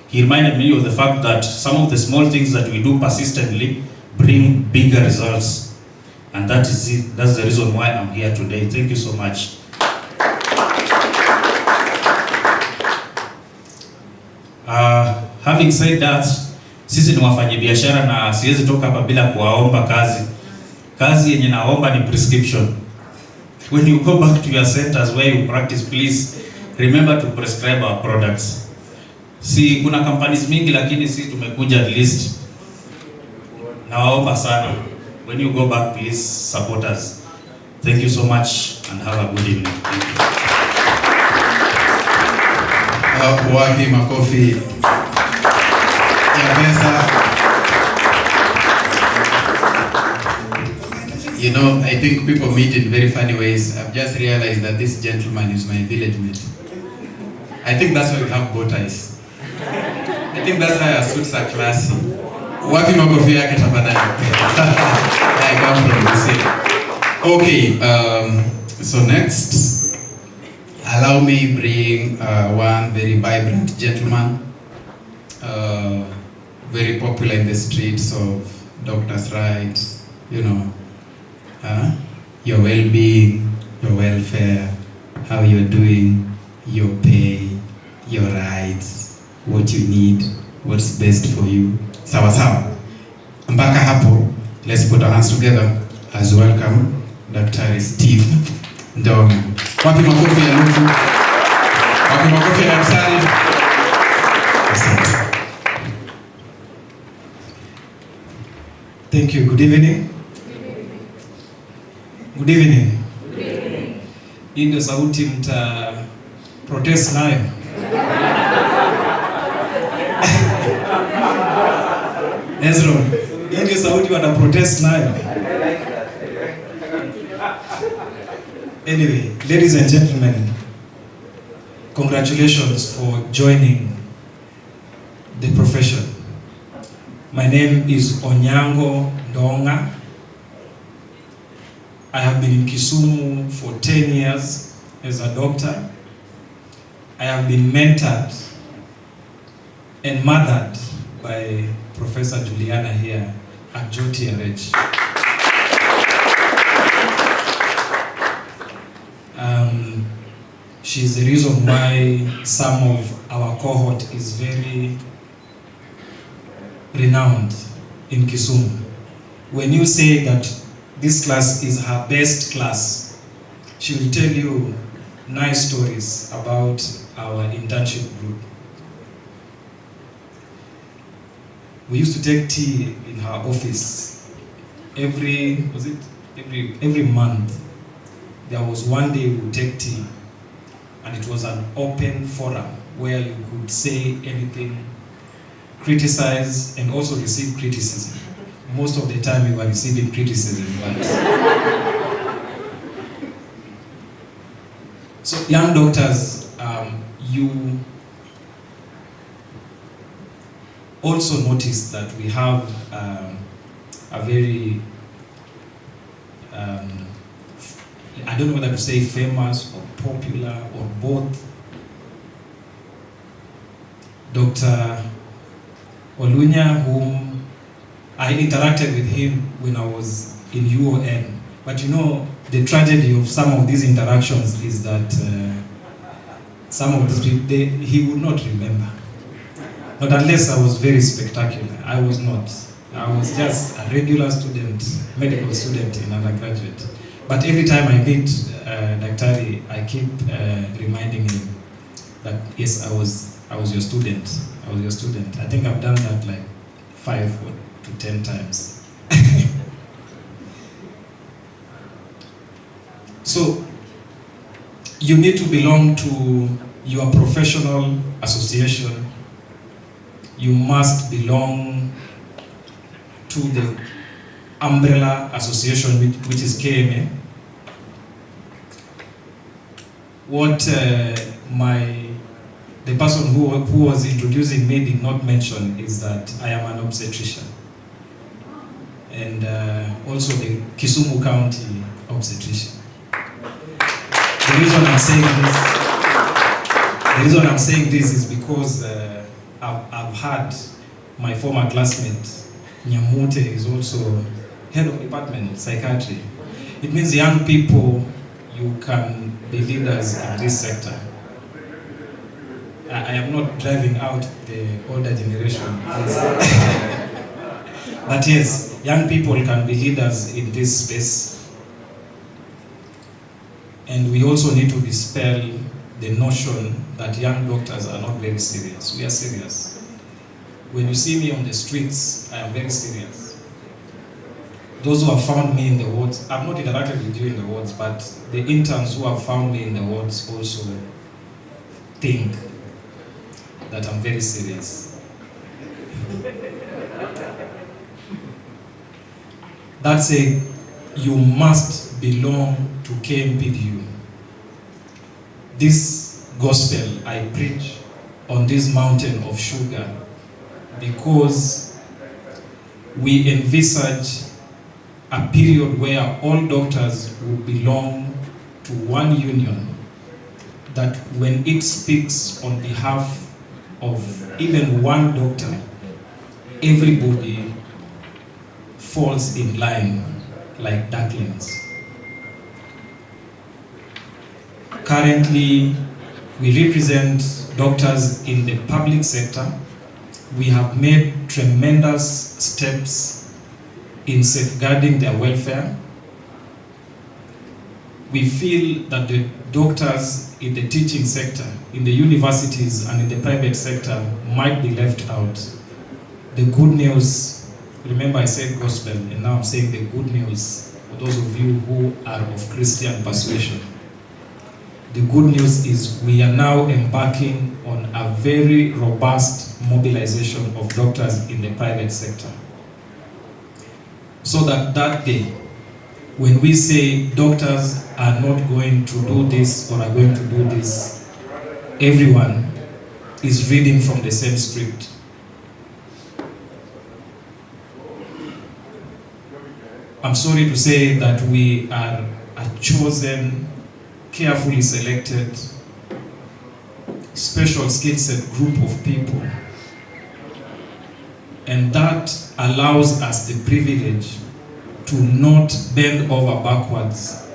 he reminded me of the fact that some of the small things that we do persistently bring bigger results. And that is it. That's the reason why I'm here today. Thank you so much. Having said that, sisi ni wafanyabiashara na siwezi toka hapa bila kuwaomba kazi. Kazi yenye naomba ni prescription. When you go back to your centers where you practice, please remember to prescribe our products. Si kuna companies mingi lakini si tumekuja at least. Nawaomba sana. When you go back, please support us. Thank you so much and have a good evening. Thank you. Wapi makofi ya pesa. You know, I think people meet in very funny ways. I've just realized that this gentleman is my village mate. I think that's why we have bow ties. I think that's why our suits are classy. Wapi makofi yake tafadhali. I come from the city. Okay, so next, allow me bring one very vibrant gentleman, very popular in the streets of doctors' rights, you know, your well-being, your welfare, how you're doing, your pay, your rights, what you need, what's best for you. Sawa sawa. Mpaka hapo, let's put our hands together as welcome Dr. Steve Ndonga. Wapi makofi ya nusu? Wapi makofi ya daktari? Thank you. Good evening. Good evening. Hii ndio sauti mta protest nayo. Ezra, hii ndio sauti wana protest nayo. Anyway, ladies and gentlemen, congratulations for joining the profession. My name is Onyango Ndonga. I have been in Kisumu for 10 years as a doctor. I have been mentored and mothered by Professor Juliana here at JOTRH. She's the reason why some of our cohort is very renowned in Kisumu. When you say that this class is her best class, she will tell you nice stories about our internship group. We used to take tea in her office every month. There was one day we would take tea, and it was an open forum where you could say anything, criticize, and also receive criticism. Most of the time we were receiving criticism, but so young doctors, you also notice that we have a very I don't know whether to say famous or popular or both, Dr. Olunya, whom I interacted with him when I was in UON. But you know, the tragedy of some of these interactions is that some of these people, he would not remember. Not unless I was very spectacular. I was not. I was just a regular student, medical student in undergraduate. But every time I meet Daktari, I keep reminding him that yes, I was your student. I was your student. I think I've done that like 5 to 10 times. So you need to belong to your professional association. You must belong to the umbrella association, which is KMA. What the person who was introducing me did not mention is that I am an obstetrician, and also the Kisumu County obstetrician. The reason I'm saying this is because I've had my former classmate Nyamute is also head of department psychiatry. It means young people, you can be leaders in this sector. I am not driving out the older generation. But yes, young people can be leaders in this space. And we also need to dispel the notion that young doctors are not very serious. We are serious. When you see me on the streets, I am very serious. Those who have found me in the wards, I've not interacted with you in the wards, but the interns who have found me in the wards also think that I'm very serious. That said, you must belong to KMPDU. This gospel I preach on this mountain of sugar because we envisage a period where all doctors will belong to one union, that when it speaks on behalf of even one doctor, everybody falls in line like ducklings. Currently, we represent doctors in the public sector. We have made tremendous steps in safeguarding their welfare. We feel that the doctors in the teaching sector, in the universities and in the private sector might be left out. The good news, remember I said gospel, and now I'm saying the good news for those of you who are of Christian persuasion. The good news is we are now embarking on a very robust mobilization of doctors in the private sector. So that day, when we say doctors are not going to do this or are going to do this, everyone is reading from the same script. I'm sorry to say that we are a chosen, carefully selected, special skill set group of people. And that allows us the privilege to not bend over backwards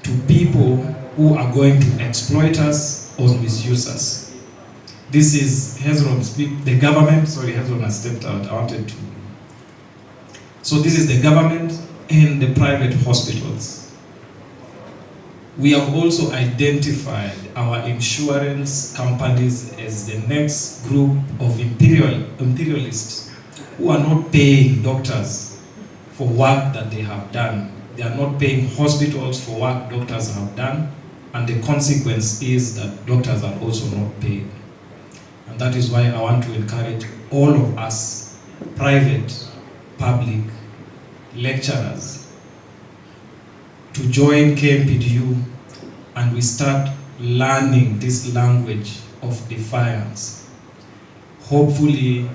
to people who are going to exploit us or misuse us. This is Hezron's the government, sorry, Hezron has stepped out, I wanted to. So this is the government and the private hospitals. We have also identified our insurance companies as the next group of imperialists who are not paying doctors for work that they have done. They are not paying hospitals for work doctors have done, and the consequence is that doctors are also not paid. And that is why I want to encourage all of us, private, public, lecturers, to join KMPDU, and we start learning this language of defiance. Hopefully,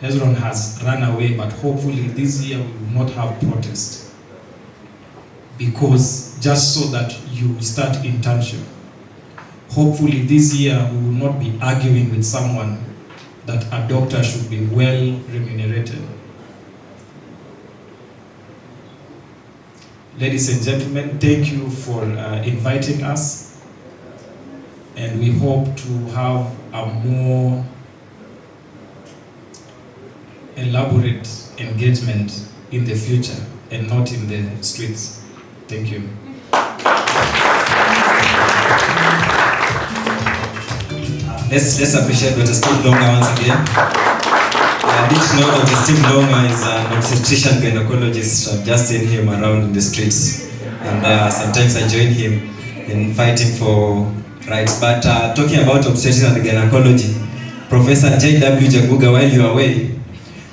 Hezron has run away, but hopefully this year we will not have protest. because just so that you start internship. Hopefully this year we will not be arguing with someone that a doctor should be well remunerated. Ladies and gentlemen, thank you for inviting us, and we hope to have a more elaborate engagement in the future and not in the streets. Thank you. Let's appreciate Dr. Steve Longa once again. I didn't know Dr. Steve Longa is an obstetrician gynecologist. I've just seen him around in the streets, and sometimes I join him in fighting for rights. But talking about obstetrics and gynecology, Professor J.W. Jaguga, while you were away,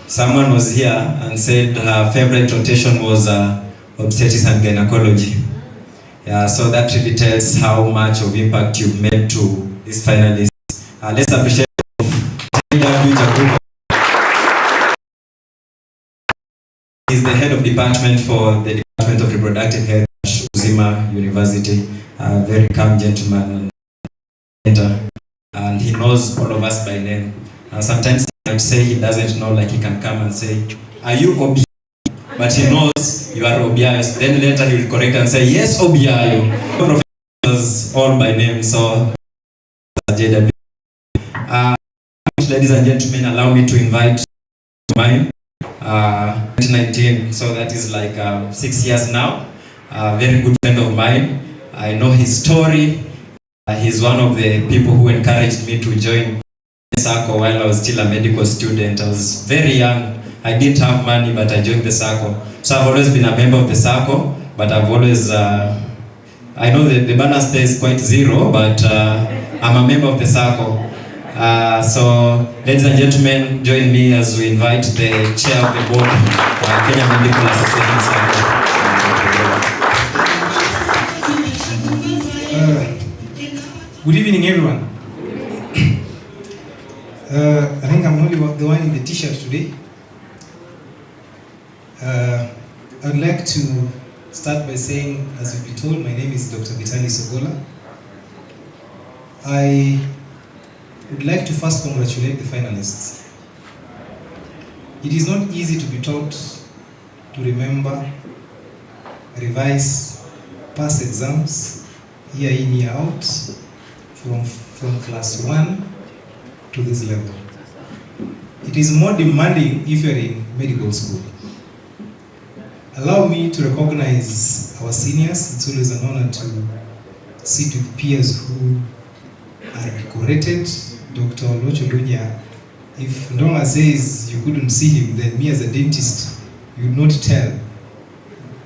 someone was here and said her favorite rotation was obstetrics and gynecology. Yeah, so that really tells how much of impact you've made to this finalist. Let's appreciate J.W. Jaguga. He's the head of department for the Department of Reproductive Health at Uzima University. A very calm gentleman, and he knows all of us by name. Sometimes I would say he doesn't know, like he can come and say, "Are you Obi?" But he knows you are Obiayo. Then later he will correct and say, "Yes, Obiayo." Professors all by name. So JW. Ladies and gentlemen, allow me to invite mine. 2019, so that is like 6 years now. A very good friend of mine. I know his story. He's one of the people who encouraged me to join the circle while I was still a medical student. I was very young. I didn't have money, but I joined the circle. So I've always been a member of the circle, but I've always, I know that the balance there is quite zero, but I'm a member of the circle. So, ladies and gentlemen, join me as we invite the chair of the board, Kenya Medical Association Circle. Good evening, everyone. I think I'm only the one in the t-shirt today. I'd like to start by saying, as you've been told, my name is Dr. Vitali Sogola. I would like to first congratulate the finalists. It is not easy to be taught to remember, revise, pass exams, year in, year out, from class 1 to this level. It is more demanding if you're in medical school. Allow me to recognize our seniors. It's always an honor to sit with peers who are decorated. Dr. Olocholunya, if Ndonga says you couldn't see him, then me as a dentist, you would not tell.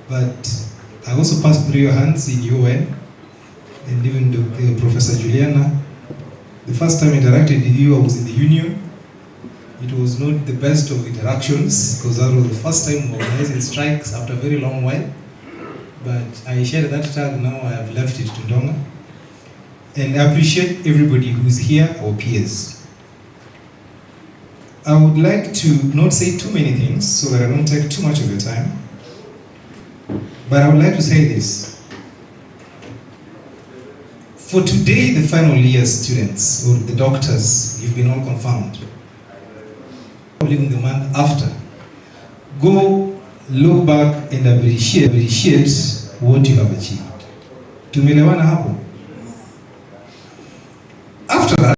But I also passed through your hands in UN, and even Professor Juliana. The first time I interacted with you, I was in the union. It was not the best of interactions, because that was the first time organizing strikes after a very long while. But I shared that tag, now I have left it to Ndonga. And I appreciate everybody who's here, our peers. I would like to not say too many things so that I don't take too much of your time. But I would like to say this. For today, the final year students, or the doctors, you've been all confirmed. Leaving the month after. Go look back and appreciate what you have achieved. Tumeelewana hapo? After that,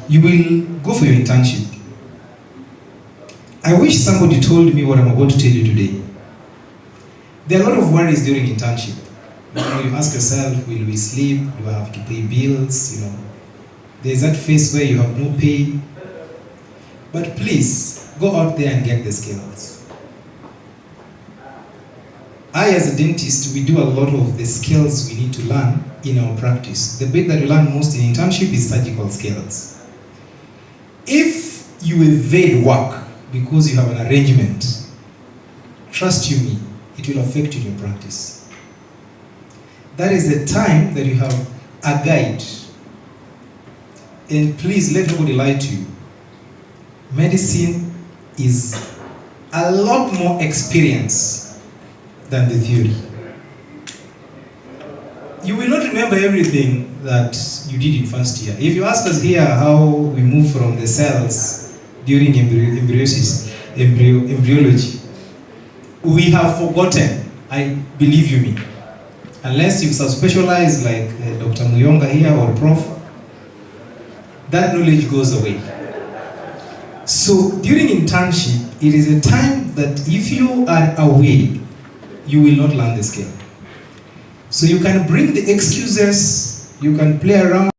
you will go for your internship. I wish somebody told me what I'm about to tell you today. There are a lot of worries during internship. You ask yourself, will we sleep? Do I have to pay bills? There's that phase where you have no pay. But please, go out there and get the skills. I, as a dentist, we do a lot of the skills we need to learn in our practice. The bit that we learn most in internship is surgical skills. If you evade work because you have an arrangement, trust you me, it will affect you in your practice. That is the time that you have a guide. And please, let nobody lie to you. Medicine is a lot more experience than the theory. you will not remember everything that you did in first year. If you ask us here how we move from the cells during embryology, we have forgotten, I believe you me. Unless you subspecialize like Dr. Muyonga here or Prof, that knowledge goes away. So during internship, it is a time that if you are away, you will not learn the skill. So you can bring the excuses, you can play around.